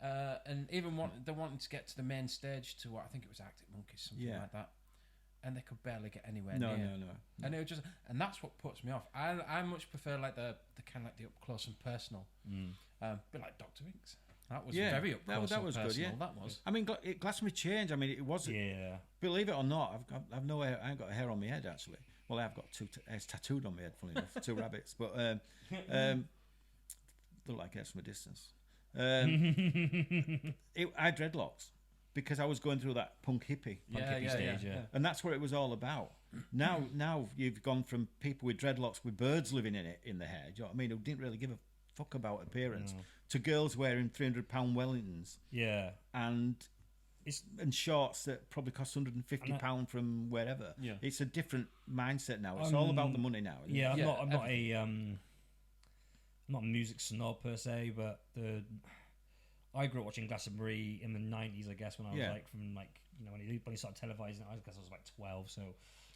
Yeah. And even they wanted to get to the main stage to what I think it was Arctic Monkeys, something like that. And they could barely get anywhere near. No. And it was and that's what puts me off. I much prefer like the kind of like the up close and personal. Bit like Dr. Inks. That was very up close and personal. Good, yeah. That was. I mean, Glastonbury changed. I mean, it was. Yeah. Believe it or not, I've no hair. I ain't got a hair on my head actually. Well, I've got two hairs tattooed on my head. Funny enough, 2 rabbits. But look like hairs from a distance. I had dreadlocks. Because I was going through that punk hippie stage, and that's what it was all about. Now you've gone from people with dreadlocks with birds living in the hair, do you know what I mean, who didn't really give a fuck about appearance, to girls wearing £300 Wellingtons, and shorts that probably cost £150 from wherever. Yeah. It's a different mindset now. It's all about the money now. I'm not a music snob per se, but I grew up watching Glastonbury in the 90s, I guess, when I was when he started televising it, I guess I was like 12, so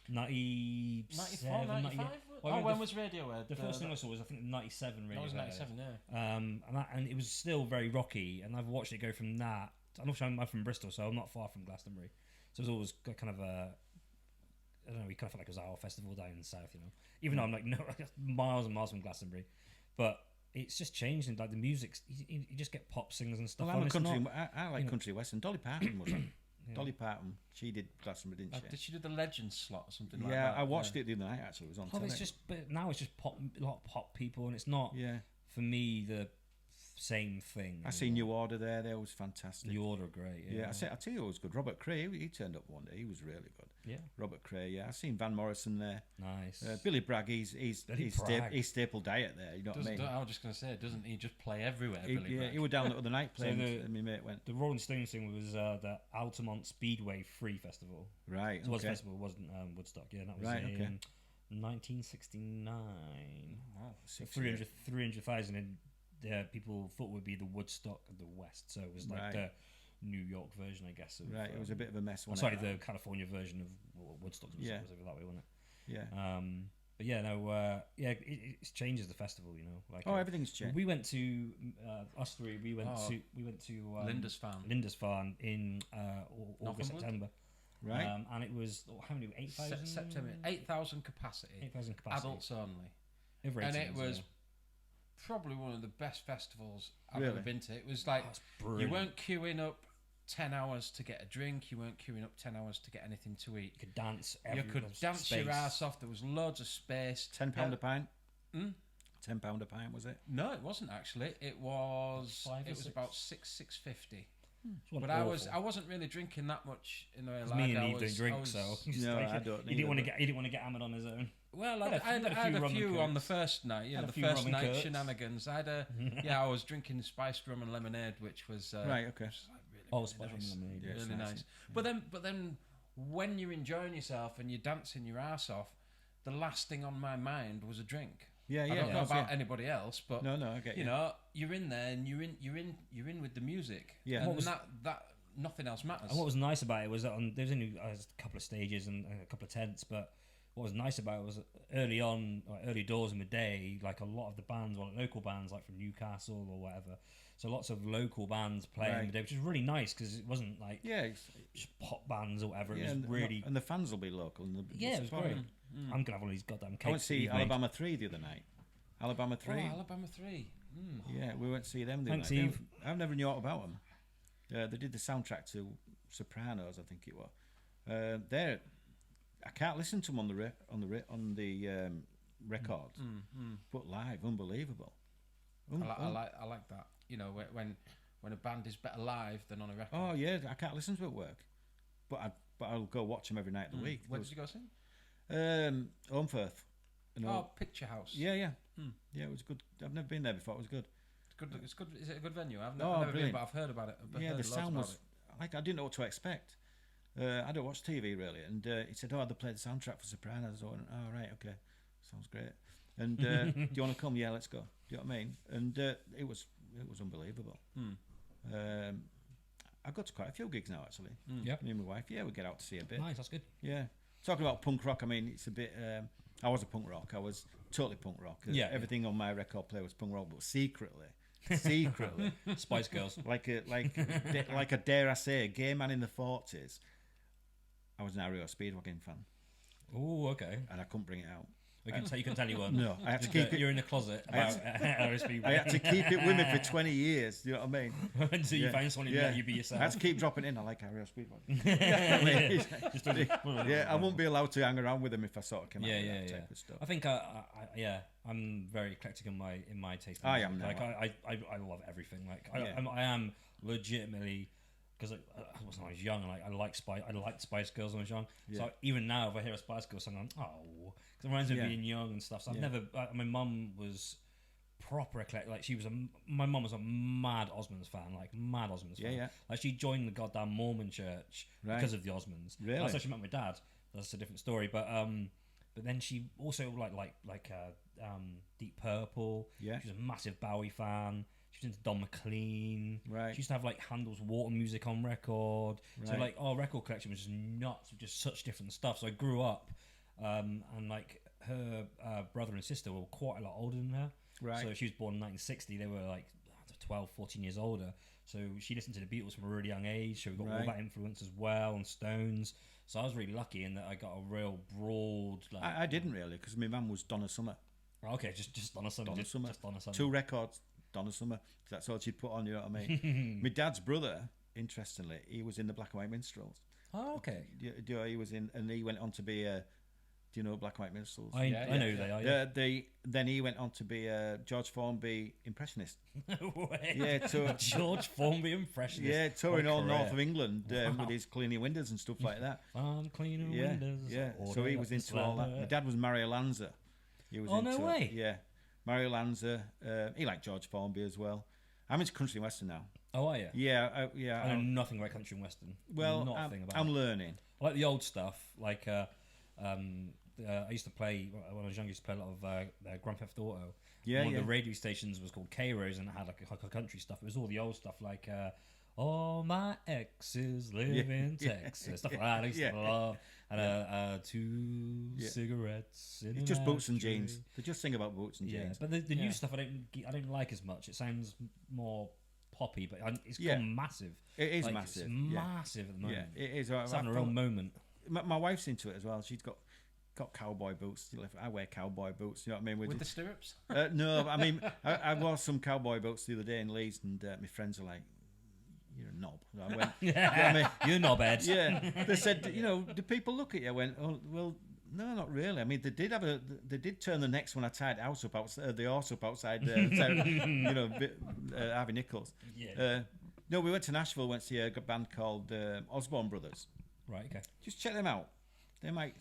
94, 95? When was Radiohead? The first thing I saw was, I think, 97 Radiohead. That was 97, yeah. And it was still very rocky, and I've watched it go from that. I'm from Bristol, so I'm not far from Glastonbury. So it was always kind of a, I don't know, we kind of felt like it was our festival down in the south, you know. Even though I'm like miles and miles from Glastonbury. But it's just changed, and like the music, you just get pop singers and stuff. Well, I like country western. Dolly Parton was on. Dolly Parton, she did Glastonbury, didn't she? Did she do the Legends slot or something like that? Yeah, I watched it the other night. Actually, it was on. But now it's just pop, a lot of pop people, and it's not for me the same thing. I seen New Order there. They was fantastic. New Order, great. Yeah, I tell you, it was good. Robert Cray, he turned up one day. He was really good. Yeah, Robert Cray. Yeah, I seen Van Morrison there. Nice. Billy Bragg. He's staple diet there. You know what I mean? I was just going to say, doesn't he just play everywhere? Billy Bragg? He was down the other night playing. And my mate went. The Rolling Stones thing was the Altamont Speedway Free Festival. Right. It was a festival. It wasn't Woodstock. Yeah, that was in 1969. Wow. 300,000 people thought would be the Woodstock of the West, so it was like the New York version, I guess. It was a bit of a mess. The California version of Woodstock. Was over that way, wasn't it? Yeah. But yeah, no, it changes the festival, you know. Like, everything's changed. We went to us three. We went to Lindisfarne in August, September. Right. And it was how many? 8,000. September. 8,000 capacity. 8,000 capacity. Adults only. And it was probably one of the best festivals I've really? ever been to. It was like you weren't queuing up 10 hours to get a drink. You weren't queuing up 10 hours to get anything to eat. You could dance. You could dance your ass off. There was loads of space. £10 a pint. £10 a pint, was it? No, it wasn't actually. It was. It was about $6.50. But I wasn't really drinking that much in the way. Like, me and Eve don't drink, so no, I don't. He didn't want to get hammered on his own. Well, I had a few on the first night. Yeah, the first night shenanigans. I was drinking spiced rum and lemonade, which was right. Okay. Spiced rum and lemonade, really nice. But then, when you're enjoying yourself and you're dancing your ass off, the last thing on my mind was a drink. I don't know about anybody else, but no, I get you know, you're in there and you're in with the music. Yeah, and that nothing else matters. And what was nice about it was that there was only a couple of stages and a couple of tents, but what was nice about it was early on, like early doors in the day, like a lot of the bands, or local bands, like from Newcastle or whatever. So lots of local bands playing in the day, which was really nice because it wasn't like just pop bands or whatever. It was really and the fans will be local. And it was great. I'm gonna have all these goddamn cakes. I went to see Alabama 3 the other night. Alabama 3. Oh, Alabama 3. Yeah, we went to see them the other night. Eve. I've never knew about them. They did the soundtrack to Sopranos, I think it was. I can't listen to them on the record, but live, unbelievable. I like that. You know, when a band is better live than on a record. Oh yeah, I can't listen to it at work, but I'll go watch them every night of the week. Where did you go see? Homeforth. Picture House. Yeah. Yeah, it was good. I've never been there before. It was good. It's good. Is it a good venue? I've never been, but I've heard about it. The sound was like I didn't know what to expect. I don't watch TV really, and he said, "Oh, they played the soundtrack for Sopranos." I went, "Oh, right, okay, sounds great." And do you want to come? Yeah, let's go. Do you know what I mean? And it was unbelievable. I got to quite a few gigs now actually. Yeah, me and my wife. Yeah, we get out to see a bit. Nice, that's good. Yeah, talking about punk rock. I mean, it's a bit. I was a punk rock. I was totally punk rock. Everything on my record player was punk rock, but secretly, Spice Girls, like a dare I say, gay man in the 40s. I was an Ario Speedwagon fan. Oh, okay. And I couldn't bring it out. You can tell you one. No, I had to keep it. You're in the closet. I had to keep it with me for 20 years. Do you know what I mean? Until you find someone who let you be yourself. I had to keep dropping in. I like Ario Speedwagon. I won't be allowed to hang around with them if I sort of came out with that type of stuff. I think I'm very eclectic in my taste. I am now. Like I love everything. Like I am legitimately. Because when I was young, and I liked Spice Girls when I was young. Yeah. So even now, if I hear a Spice Girls song, I'm because it reminds me of being young and stuff. So I've never. My mum was proper eclectic. Like my mum was a mad Osmonds fan. Like mad Osmonds fan. Yeah. Like she joined the goddamn Mormon church because of the Osmonds. Really? That's how she met my dad. That's a different story. But then she also like Deep Purple. Yeah. She was a massive Bowie fan. She was into Don McLean. Right. She used to have like Handel's Water music on record. Right. So like our record collection was just nuts with just such different stuff. So I grew up, and like her brother and sister were quite a lot older than her. Right. So she was born in 1960. They were like 12, 14 years older. So she listened to the Beatles from a really young age. So we got all that influence as well, and Stones. So I was really lucky in that I got a real broad. Like, I didn't really, because my mum was Donna Summer. Okay, just Donna Summer. Just Donna Summer. 2 records. Donna Summer, that's all she'd put on, you know what I mean? My dad's brother, interestingly, he was in the Black and White Minstrels. Oh, okay. He was in, and he went on to be do you know Black and White Minstrels? I know who they are. Yeah. Then he went on to be George Formby impressionist. No way. Yeah, George Formby impressionist. Yeah, touring all north of England with his cleaning windows and stuff like that. I'm cleaning windows. Yeah. So he was into all that. My dad was Mario Lanza. He was no way. Yeah. Mario Lanza, he liked George Formby as well. I'm into country and western now. Oh, are you? Yeah, I know nothing about country and western. Well, I'm learning. I like the old stuff. Like, I used to play when I was young. I used to play a lot of Grand Theft Auto. Yeah, One of the radio stations was called K-Rose, and it had like a country stuff. It was all the old stuff, like all my exes live in Texas. Stuff like that. I used to love. And 2 cigarettes. In it's just boots and jeans. They just sing about boots and jeans. But the new stuff I don't like as much. It sounds more poppy, but it's gone massive. It is massive. It's massive at the moment. Yeah, it is. It's having a real moment. My wife's into it as well. She's got cowboy boots. I wear cowboy boots. You know what I mean? With the stirrups? No, I mean I wore some cowboy boots the other day in Leeds, and my friends were like, "You're a knob." I went, you know what I mean? You're knobhead. Yeah. They said, do people look at you? I went, oh well, no, not really. I mean, they did turn the next one. I tied the horse up outside. Harvey Nichols. Yeah. No, we went to Nashville. Went to see a band called Osborne Brothers. Right. Okay. Just check them out. They might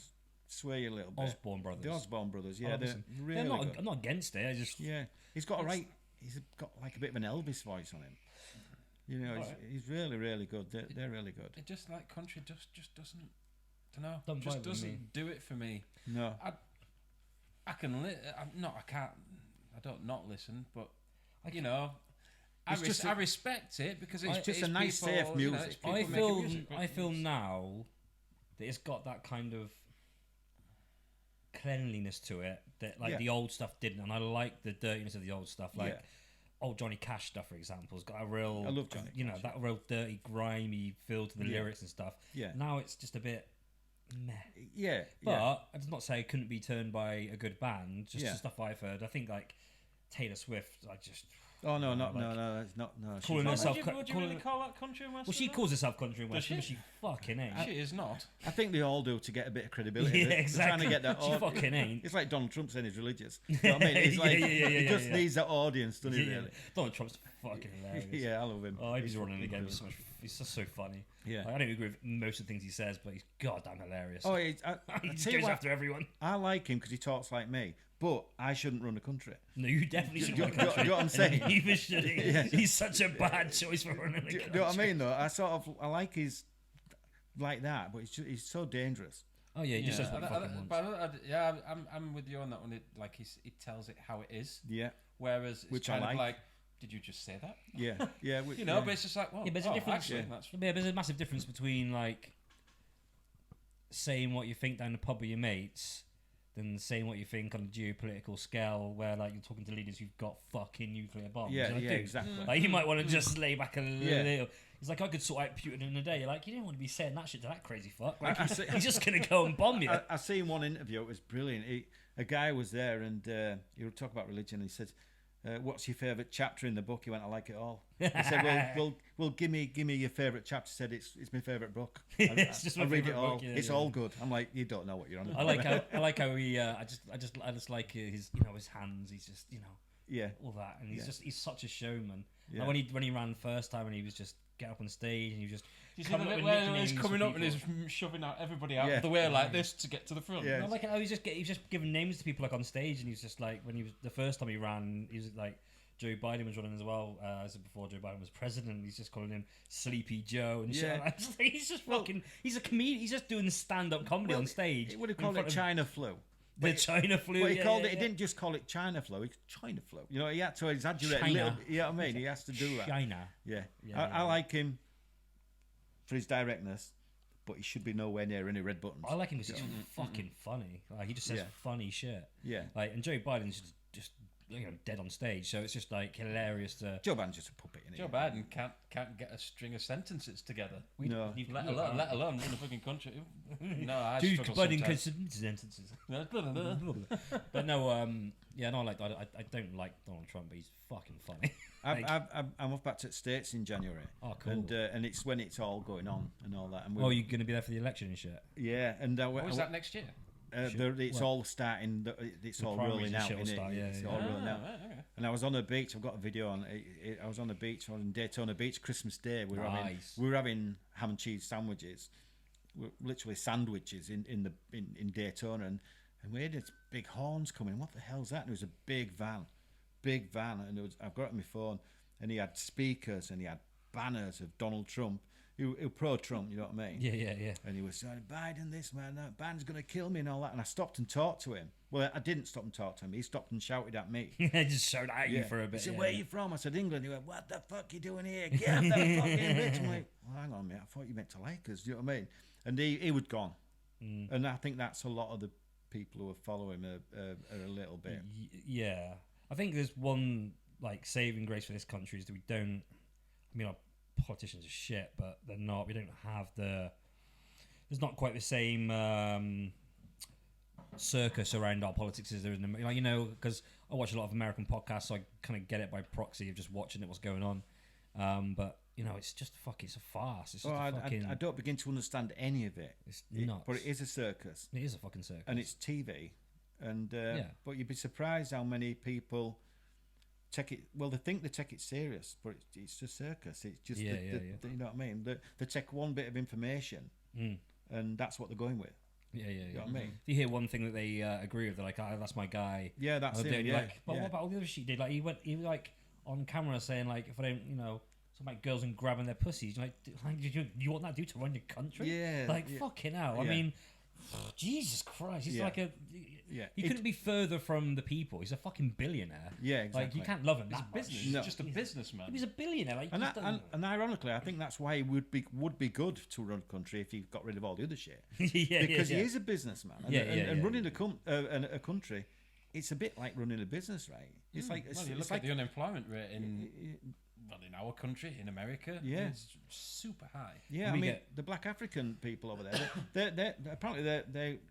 sway you a little bit. Osborne Brothers. The Osborne Brothers. Yeah, they're really good. I'm not against it. He's got like a bit of an Elvis voice on him. He's really, really good. They're really good. It just like country just doesn't. I don't know. Doesn't do it for me. No. I can. I can't. I don't not listen, but I respect it because it's just a nice, safe music. I feel now that it's got that kind of cleanliness to it that the old stuff didn't, and I like the dirtiness of the old stuff. Old Johnny Cash stuff, for example, has got a real, I love Johnny Cash. That real dirty, grimy feel to the lyrics and stuff. Yeah. Now it's just a bit meh. Yeah. But I did not say it couldn't be turned by a good band. Just the stuff I've heard. I think Taylor Swift, I just. Oh no, it's not. No, calling herself. Would you really call that country and western? Well, she calls herself country and western, but she fucking ain't. She is not. I think they all do to get a bit of credibility. Yeah, exactly. They're trying to get that. She fucking ain't. It's like Donald Trump saying he's religious. You know what I mean? It's like he just needs that audience, doesn't he? Really? Donald Trump's fucking hilarious. Yeah, I love him. Oh, he's running the game. He's just so funny. Yeah, I don't agree with most of the things he says, but he's goddamn hilarious. Oh, he just goes after everyone. I like him because he talks like me. But I shouldn't run the country. No, you definitely shouldn't run the country. Do you know what I'm saying? Neither should he. Yeah. He's such a bad choice for running the country. Do you know what I mean, though? I like his like that, but he's so dangerous. Oh yeah, he just says what he fucking wants. I'm with you on that one. He tells it how it is. Yeah. Whereas it's kind of like, did you just say that? Yeah, yeah. But it's just like, well, there's a difference. There's a massive difference between saying what you think down the pub with your mates than saying what you think on a geopolitical scale where you're talking to leaders who've got fucking nuclear bombs. Exactly. You might want to just lay back a little. It's like I could sort out Putin in a day. You're like, you don't want to be saying that shit to that crazy fuck. He's just going to go and bomb you. I seen one interview. It was brilliant. A guy was there and he would talk about religion. And he said, "What's your favourite chapter in the book?" He went, "I like it all." He said, "Well, give me your favourite chapter." He said, "It's my favourite book. It's just my read it favourite all. book. It's all good." I'm like, you don't know what you're on about. I like how he. I just like his his hands. He's just all that, and he's such a showman. Yeah. Like when he ran first time and he was just get up on stage and he was just. He's coming up and he's shoving out everybody out of the way like this to get to the front. Yeah. I like how he's just giving names to people on stage, and he's just when he was the first time he ran, he was Joe Biden was running as well. As before Joe Biden was president, he's just calling him Sleepy Joe and shit. He's just he's a comedian. He's just doing stand-up comedy on stage. He would have called it China flu. China flu. But he called it. He didn't just call it China flu. It's China flu. He had to exaggerate a little. You know what I mean? He has to do that. China. Yeah. I like him for his directness, but he should be nowhere near any red buttons. I like him because he's fucking funny. He just says funny shit. Yeah. And Joe Biden's just dead on stage, so it's just hilarious to. Joe Biden's just a puppet. Joe Biden can't get a string of sentences together. No. Let alone run a fucking country. No, I Joe struggle Biden sometimes. sentences. But no, I don't like Donald Trump, but he's fucking funny. I'm up back to the States in January. Oh, cool. And it's when it's all going on and all that. And you're going to be there for the election and shit? Yeah. And is that next year? It's all starting. It's all rolling out. It's all rolling out. Right, okay. And I was on the beach. I've got a video on. I was on the beach. I was in Daytona Beach, Christmas Day. We were having ham and cheese sandwiches, literally sandwiches in Daytona, and we had these big horns coming. What the hell's that? And it was a big van, and I've got it on my phone, and he had speakers and he had banners of Donald Trump. who pro-Trump, you know what I mean? Yeah. And he was saying, Biden this, man, that Biden's going to kill me and all that. And I stopped and talked to him. Well, I didn't stop and talk to him. He stopped and shouted at me. Just shouted at you for a bit. He said, where are you from? I said, England. He went, what the fuck you doing here? Get off that fucking bitch. I'm like, well, hang on a minute. I thought you meant to like us. Do you know what I mean? And he was gone. And I think that's a lot of the people who are following him are a little bit. Yeah. I think there's one, like, saving grace for this country is that we don't... I mean, our politicians are shit, but they're not. We don't have the... There's not quite the same circus around our politics as there is in... Like, you know, because I watch a lot of American podcasts, so I kind of get it by proxy of just watching it, what's going on. But, you know, it's just it's a farce. It's just I don't begin to understand any of it. It's nuts. But it is a circus. It is a fucking circus. And it's TV. And But you'd be surprised how many people... take it well. They think they take it serious, but it's a circus. It's just you know what I mean. They take one bit of information, and that's what they're going with. You know what I mean. If you hear one thing that they agree with, they're like, "Oh, that's my guy." Yeah, that's him. Yeah, like, but what about all the other shit he did? Like he was like on camera saying like, if I don't, you know, something like girls and grabbing their pussies. Like you want that dude to run your country? Yeah, like fucking hell. I mean, Jesus Christ, he's like a. He couldn't be further from the people. He's a fucking billionaire. Yeah, exactly. Like you can't love him. He's that a business. much. No. Just a businessman. He's a billionaire. Like, and ironically, I think that's why he would be good to run a country if he got rid of all the other shit. Because he is a businessman. And running a country, it's a bit like running a business, right? It's like you look at the unemployment rate in our country, in America, it's super high. Yeah, I mean, the black African people over there, they apparently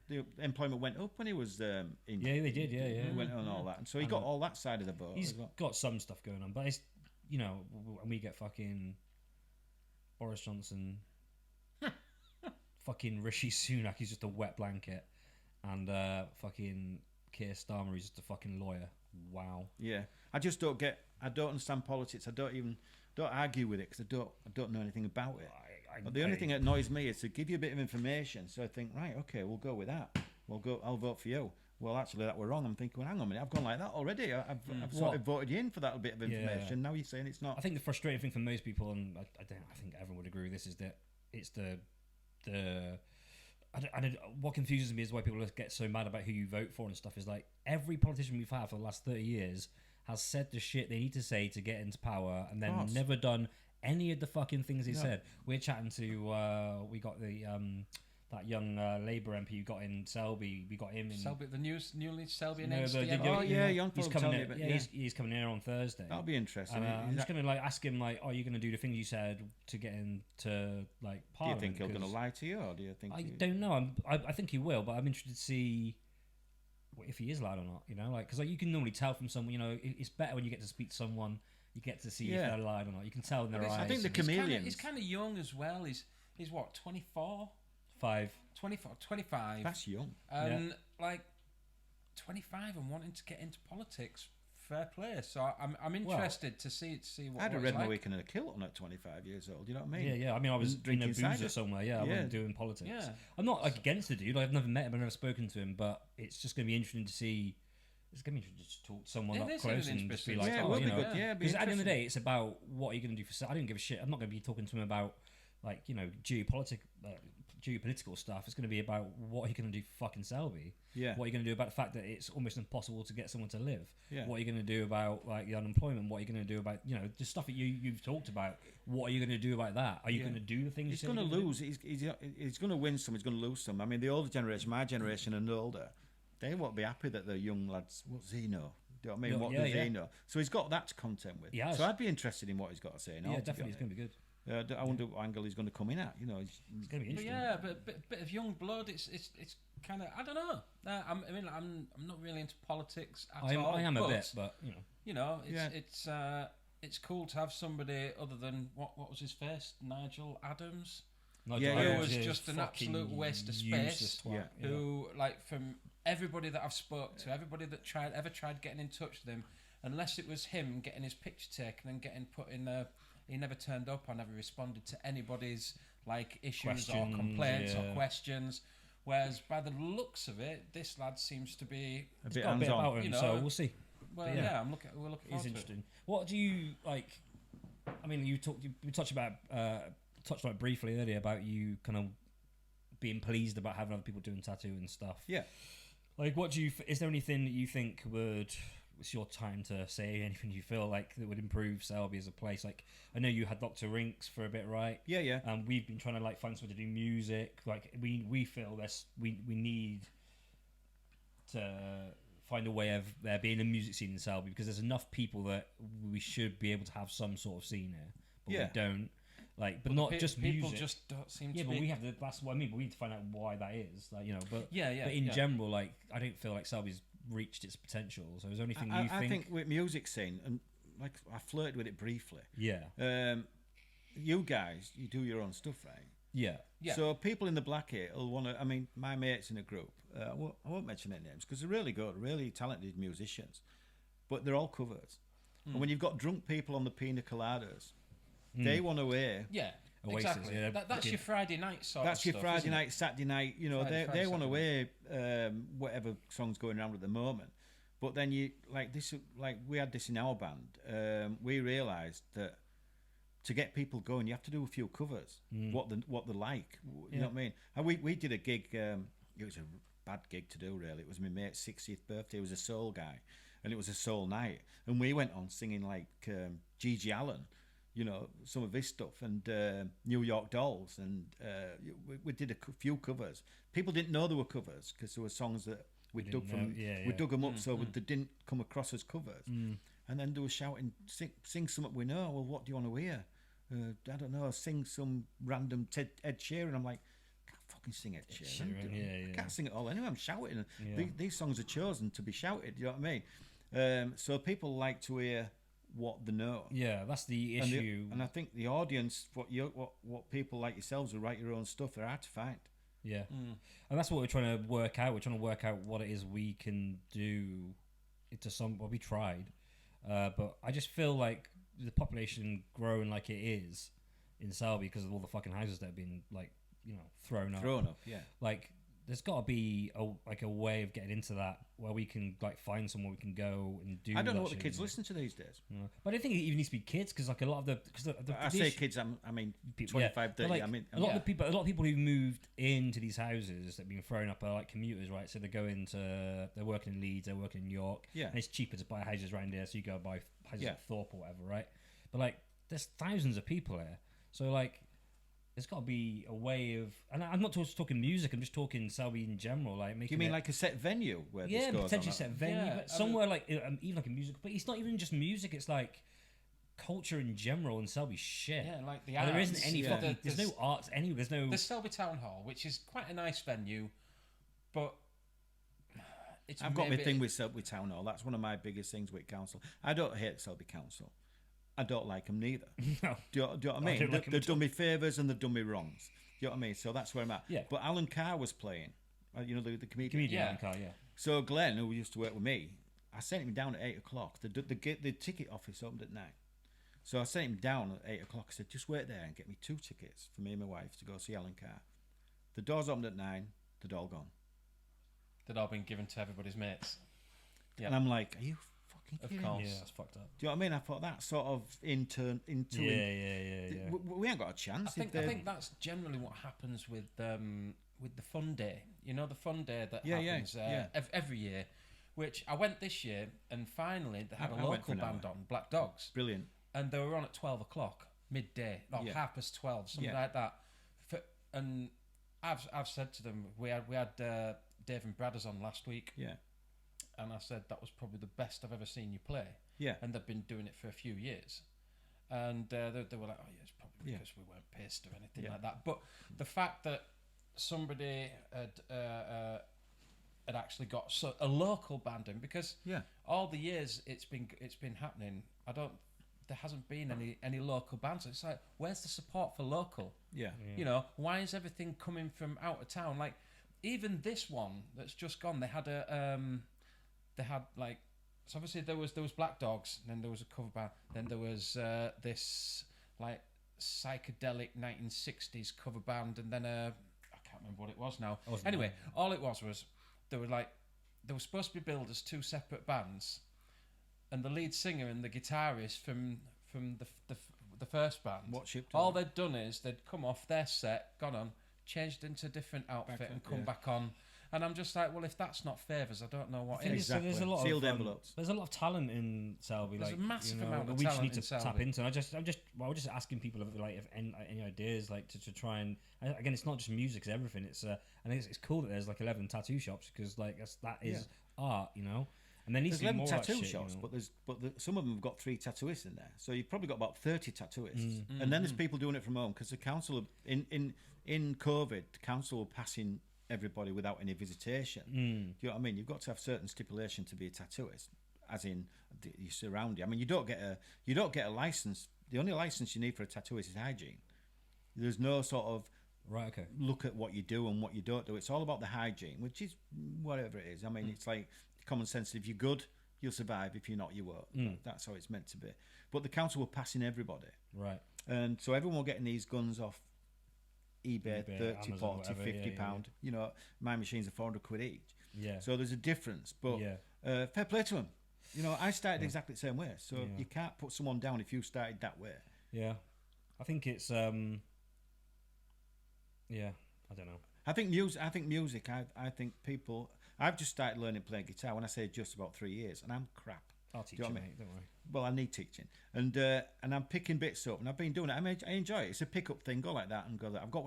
the employment went up when he was in. Yeah, they did. Yeah. He went on all that, and so he got all that side of the boat. He's got some stuff going on, but it's, you know, when we get fucking Boris Johnson, fucking Rishi Sunak, he's just a wet blanket, and fucking Keir Starmer, he's just a fucking lawyer. Wow. Yeah, I just don't understand politics. I don't argue with it because I don't know anything about it. But the only thing that annoys me is to give you a bit of information. So I think, right, okay, we'll go with that. I'll vote for you. Well, actually, that were wrong. I'm thinking, well, hang on a minute, I've gone like that already. I've sort of voted you in for that bit of information. Yeah. Now you're saying it's not. I think the frustrating thing for most people, and I think everyone would agree with this, is that it's what confuses me is why people get so mad about who you vote for and stuff. Is like every politician we've had for the last 30 years has said the shit they need to say to get into power, and then never done any of the fucking things they said. We're chatting to we got the that young Labour MP who got in Selby. We got him in Selby, the newly Selby announced. He's coming in. He's coming here on Thursday. That'll be interesting. I'm just gonna ask him are you gonna do the things you said to get into Parliament? Do you think he'll gonna lie to you, or do you think? I don't know. I think he will, but I'm interested to see if he is lied or not. You know, because you can normally tell from someone. You know, it's better when you get to speak to someone. You get to see if they're lied or not. You can tell in their eyes. I think the chameleons. He's kind of young as well. He's what, 24? 25. That's young. 25 and wanting to get into politics, fair play. So I'm interested to see what. I'd have read my weekend in a kilt on at 25 years old. You know what I mean? Yeah. I mean, I was drinking boozer somewhere. Yeah, I wasn't doing politics. Yeah. I'm not against the dude. I've never met him. I've never spoken to him. But it's just going to be interesting to see. It's going to be interesting to talk to someone up close and just be like, because at the end of the day, it's about what are you going to do for. I don't give a shit. I'm not going to be talking to him about geopolitical stuff. It's going to be about what are you going to do for fucking Selby? Yeah. What are you going to do about the fact that it's almost impossible to get someone to live? Yeah. What are you going to do about the unemployment? What are you going to do about the stuff that you've talked about? What are you going to do about that? Are you going to do the things? He's going to lose. He's going to win some. He's going to lose some. I mean, the older generation, my generation and older, they won't be happy that the young lads. What does he know? Do you know what I mean? What does he know? So he's got that to contend with. Yeah. So I'd be interested in what he's got to say. Yeah, definitely, it's going to be good. I wonder what angle he's going to come in at. You know, it's going to be interesting. But bit of young blood. It's kind of, I don't know. I'm not really into politics at all. I am a bit, but it's cool to have somebody other than what was his face, Nigel Adams. Who was just an absolute waste of space. Who, from everybody that I've spoke to, everybody that ever tried getting in touch with him, unless it was him getting his picture taken and getting put in the. He never turned up or never responded to anybody's issues or complaints or questions. Whereas by the looks of it, this lad seems to be a bit hands-on. Him, so we'll see. Well, we're looking forward to interesting. It. What do you like? I mean, we touched about touched on it briefly earlier about you kind of being pleased about having other people doing tattoo and stuff. Yeah. Like, what do you? Is there anything that you think would? It's your time to say anything you feel like that would improve Selby as a place. Like, I know you had Dr. Rinks for a bit, right? Yeah, yeah. And we've been trying to like find someone to do music. Like, we feel we need to find a way of there being a music scene in Selby, because there's enough people that we should be able to have some sort of scene here, but we don't. Like, but not just people music. just don't seem to. Yeah, but be... we have to. That's what I mean. But we need to find out why that is. Like, you know, but But in general, like, I don't feel like Selby's reached its potential. So is there anything you think? I think with music scene, and like I flirted with it briefly. Yeah. You guys, you do your own stuff, right? Yeah. Yeah. So people in the black here will want to. I mean, my mates in a group. I won't mention their names because they're really good, really talented musicians, but they're all covers. And when you've got drunk people on the pina coladas, they want to hear. Yeah. Oasis, Exactly. yeah, That's your Friday night sort That's of your stuff, Friday isn't night, it? Saturday night. You know, they want to hear whatever song's going around at the moment. But then you like this. Like we had this in our band. We realised that to get people going, you have to do a few covers. What they like. You know what I mean? And we did a gig. It was a bad gig to do, really. It was my mate's 60th birthday. He was a soul guy, and it was a soul night. And we went on singing like Gigi Allen. You know, some of his stuff, and New York Dolls, and we did a few covers. People didn't know they were covers because there were songs that we dug from. We dug them up so they didn't come across as covers. And then they were shouting, "Sing something we know." Well, what do you want to hear? I don't know. Sing some random Ed Sheeran. I'm like, I can't fucking sing Ed Sheeran. I can't sing it all anyway. I'm shouting. These songs are chosen to be shouted. You know what I mean? So people like to hear what they know. Yeah, that's the issue. And I think the audience, what people like yourselves who write your own stuff, are hard to find. Yeah, and that's what we're trying to work out. We're trying to work out what it is we can do. Well, we tried, but I just feel like the population growing like it is in Selby because of all the fucking houses that have been like, you know, thrown up. Yeah. Like, there's got to be a way of getting into that where we can like find somewhere we can go and do. I don't know what shit, the kids listen to these days. Yeah. But I don't think it even needs to be kids, because like a lot of the I say kids, I mean 25, 30. Like, I mean a lot of people who moved into these houses that have been thrown up are like commuters, right? So they're working in Leeds, they're working in York, and it's cheaper to buy houses around here, so you go buy houses at Thorpe or whatever, right? But like, there's thousands of people here, so like, there's got to be a way of, and I'm not just talking music. I'm just talking Selby in general. Like, making. You mean like a set venue where this goes potentially on? set venue, but somewhere like even like a musical. But it's not even just music. It's like culture in general in Selby shit. Yeah, like the arts. There isn't any fucking. There's no arts anywhere. There's no. The Selby Town Hall, which is quite a nice venue, but I've got my thing with Selby Town Hall. That's one of my biggest things with council. I don't hate Selby Council. I don't like them neither. No. Do you know what I mean? They've done me favours and they've done me wrongs. Do you know what I mean? So that's where I'm at. Yeah. But Alan Carr was playing, you know, the comedian. Comedian Alan Carr, yeah. So Glenn, who used to work with me, I sent him down at 8 o'clock. The ticket office opened at 9. So I sent him down at 8 o'clock. I said, just wait there and get me 2 tickets for me and my wife to go see Alan Carr. The doors opened at 9. They'd all gone. They'd all been given to everybody's mates. Yeah. And I'm like, are you fucking kidding? Of course. Yeah, that's fucked up. Do you know what I mean? I thought that sort of into Yeah. We ain't got a chance. I think that's generally what happens with the fun day. You know, the fun day that happens every year. Which I went this year, and finally they had a local band on, Black Dogs. Brilliant. And they were on at 12 o'clock, midday, or 12:30, something like that. And I've said to them, we had Dave and Bradders on last week. Yeah. And I said that was probably the best I've ever seen you play. Yeah. And they've been doing it for a few years. And they were like, oh yeah, it's probably because we weren't pissed or anything like that. But the fact that somebody had actually got a local band in, because all the years it's been happening, there hasn't been any local bands. It's like, where's the support for local? Yeah. You know, why is everything coming from out of town? Like, even this one that's just gone, they had like, so obviously there was Black Dogs, and then there was a cover band, then there was this like psychedelic 1960s cover band, and then I can't remember what it was now. Anyway, all it was they were supposed to be billed as 2 separate bands, and the lead singer and the guitarist from the first band. What ship? All they'd done is they'd come off their set, gone on, changed into a different outfit, and come back on. And I'm just like, well, if that's not favours, I don't know what is. Exactly. So there's a lot Sealed of envelopes. There's a lot of talent in Selby. There's like, a massive amount of we just talent need to tap into. We're just asking people if any ideas, like to try and again, it's not just music, it's everything. It's and it's cool that there's like 11 tattoo shops because like that is art, And there needs to be 11 more tattoo shit, shops, but some of them have got 3 tattooists in there. So you've probably got about 30 tattooists, and then there's people doing it from home because the council in COVID, the council were passing everybody without any visitation. Do you know what I mean? You've got to have certain stipulation to be a tattooist, as in you surround you. I mean, you don't get a license. The only license you need for a tattooist is hygiene. There's no sort of look at what you do and what you don't do. It's all about the hygiene, which is whatever it is. I mean, it's like common sense. If you're good, you'll survive. If you're not, you won't. That's how it's meant to be. But the council were passing everybody. Right. And so everyone were getting these guns off eBay 30, Amazon, 40, whatever, 50 pound. My machines are 400 quid each. Yeah. So there's a difference. But fair play to them. I started exactly the same way. So you can't put someone down if you started that way. Yeah. I think it's I don't know. I think music. I think people. I've just started learning playing guitar. When I say just about 3 years, and I'm crap. I'll teach you, mate. Don't worry. Well, I need teaching, and I'm picking bits up, and I've been doing it. I enjoy it. It's a pick up thing. Go like that and go that. I've got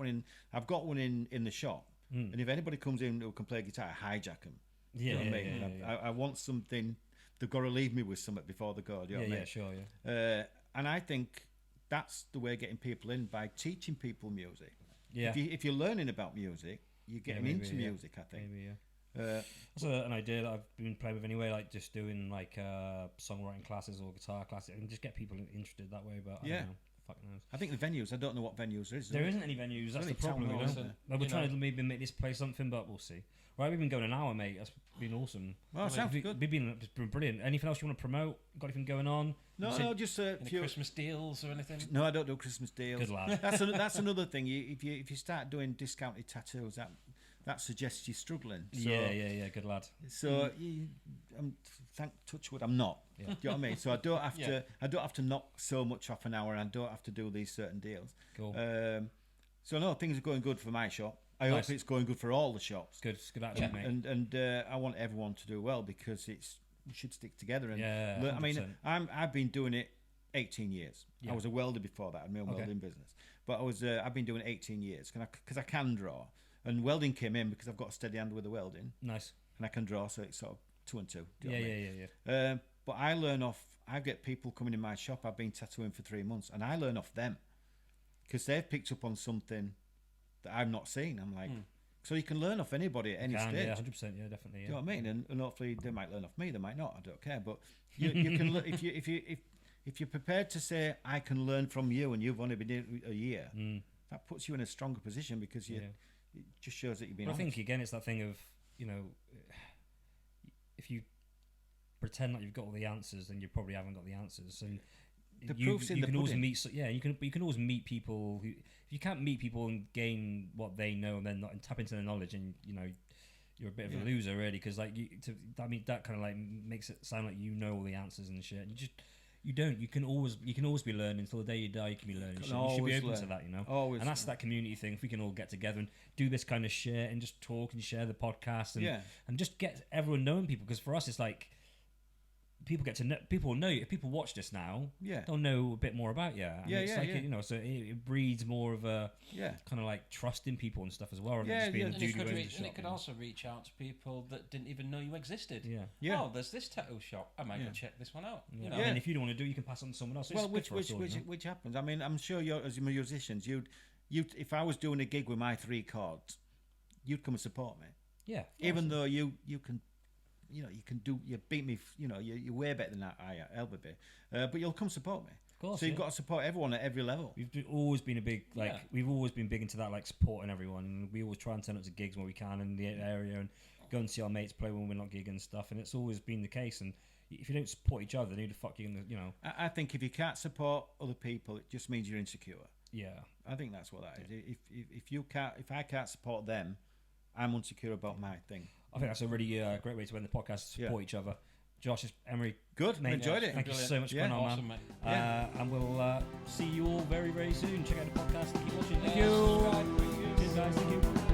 one in the shop, and if anybody comes in who can play guitar, I hijack them. Yeah, you know what I mean? I want something. They've got to leave me with something before they go. Do you know what I mean? Sure, and I think that's the way of getting people in, by teaching people music. Yeah. If you're learning about music, you're getting into music. I think. Maybe, that's an idea that I've been playing with anyway, like just doing like songwriting classes or guitar classes and just get people interested that way. But I don't know. Fuck knows. I think the venues. I don't know what venues there is. There isn't any venues. That's the problem. We're trying to maybe make this play something, but we'll see. Right, we've been going an hour, mate. That's been awesome. Well, sounds good. It's been brilliant. Anything else you want to promote? Got anything going on? No, just a few Christmas deals or anything. No, I don't do Christmas deals. Good lad. That's another thing. If you start doing discounted tattoos, that suggests you're struggling. So, yeah. Good lad. So, touch wood, I'm not. Yeah. Do you know what I mean? So I don't have to knock so much off an hour, and I don't have to do these certain deals. Cool. So no, things are going good for my shop. I hope it's going good for all the shops. Good attitude, mate. And I want everyone to do well because we should stick together. And I mean, I've been doing it 18 years. Yeah. I was a welder before that. I had my own welding business, but I've been doing it 18 years because I can draw. And welding came in because I've got a steady hand with the welding. Nice. And I can draw, so it's sort of 2 and 2. Yeah. But I learn off. I get people coming in my shop. I've been tattooing for 3 months, and I learn off them because they've picked up on something that I've not seen. I'm like, so you can learn off anybody at any stage. Yeah, 100%. Yeah, definitely. Yeah. Do you know what I mean? And hopefully they might learn off me. They might not. I don't care. But you can if you're prepared to say I can learn from you, and you've only been in a year, that puts you in a stronger position because it just shows that you've been. I think again, it's that thing of if you pretend like you've got all the answers, then you probably haven't got the answers. And the proof's in the pudding. Always meet. You can always meet people who. If you can't meet people and gain what they know, and then not and tap into their knowledge, and you're a bit of a loser, really, because like that kind of like makes it sound like you know all the answers and shit. And you don't. You can always be learning until the day you die. You can be learning. You should be open to that, Always. And that's that community thing. If we can all get together and do this kind of shit and just talk and share the podcast and just get everyone knowing people, because for us it's like. People know you. If people watch this now, they'll know a bit more about you. And so it breeds more of a kind of like trust in people and stuff as well. And it could also reach out to people that didn't even know you existed. Oh, there's this tattoo shop. I might go check this one out. And if you don't want to do it, you can pass on to someone else. Well, which happens. I mean, I'm sure as musicians, you'd if I was doing a gig with my 3 chords, you'd come and support me. Yeah. Even though you can. You beat me. You're way better than I'll be. But you'll come support me. Of course. So you've got to support everyone at every level. We've always been we've always been big into that, like supporting everyone. And we always try and turn up to gigs when we can in the area and go and see our mates play when we're not gigging and stuff. And it's always been the case. And if you don't support each other, then who the fuck you gonna, I think if you can't support other people, it just means you're insecure. Yeah. I think that's what that is. If I can't support them, I'm insecure about my thing. I think that's a really great way to end the podcast. Support each other. Josh Emery. Good, mate. Enjoyed it. Thank you so much for coming on, awesome, man. mate. And we'll see you all very, very soon. Check out the podcast and keep watching. Thank you. Cheers, guys. Thank you.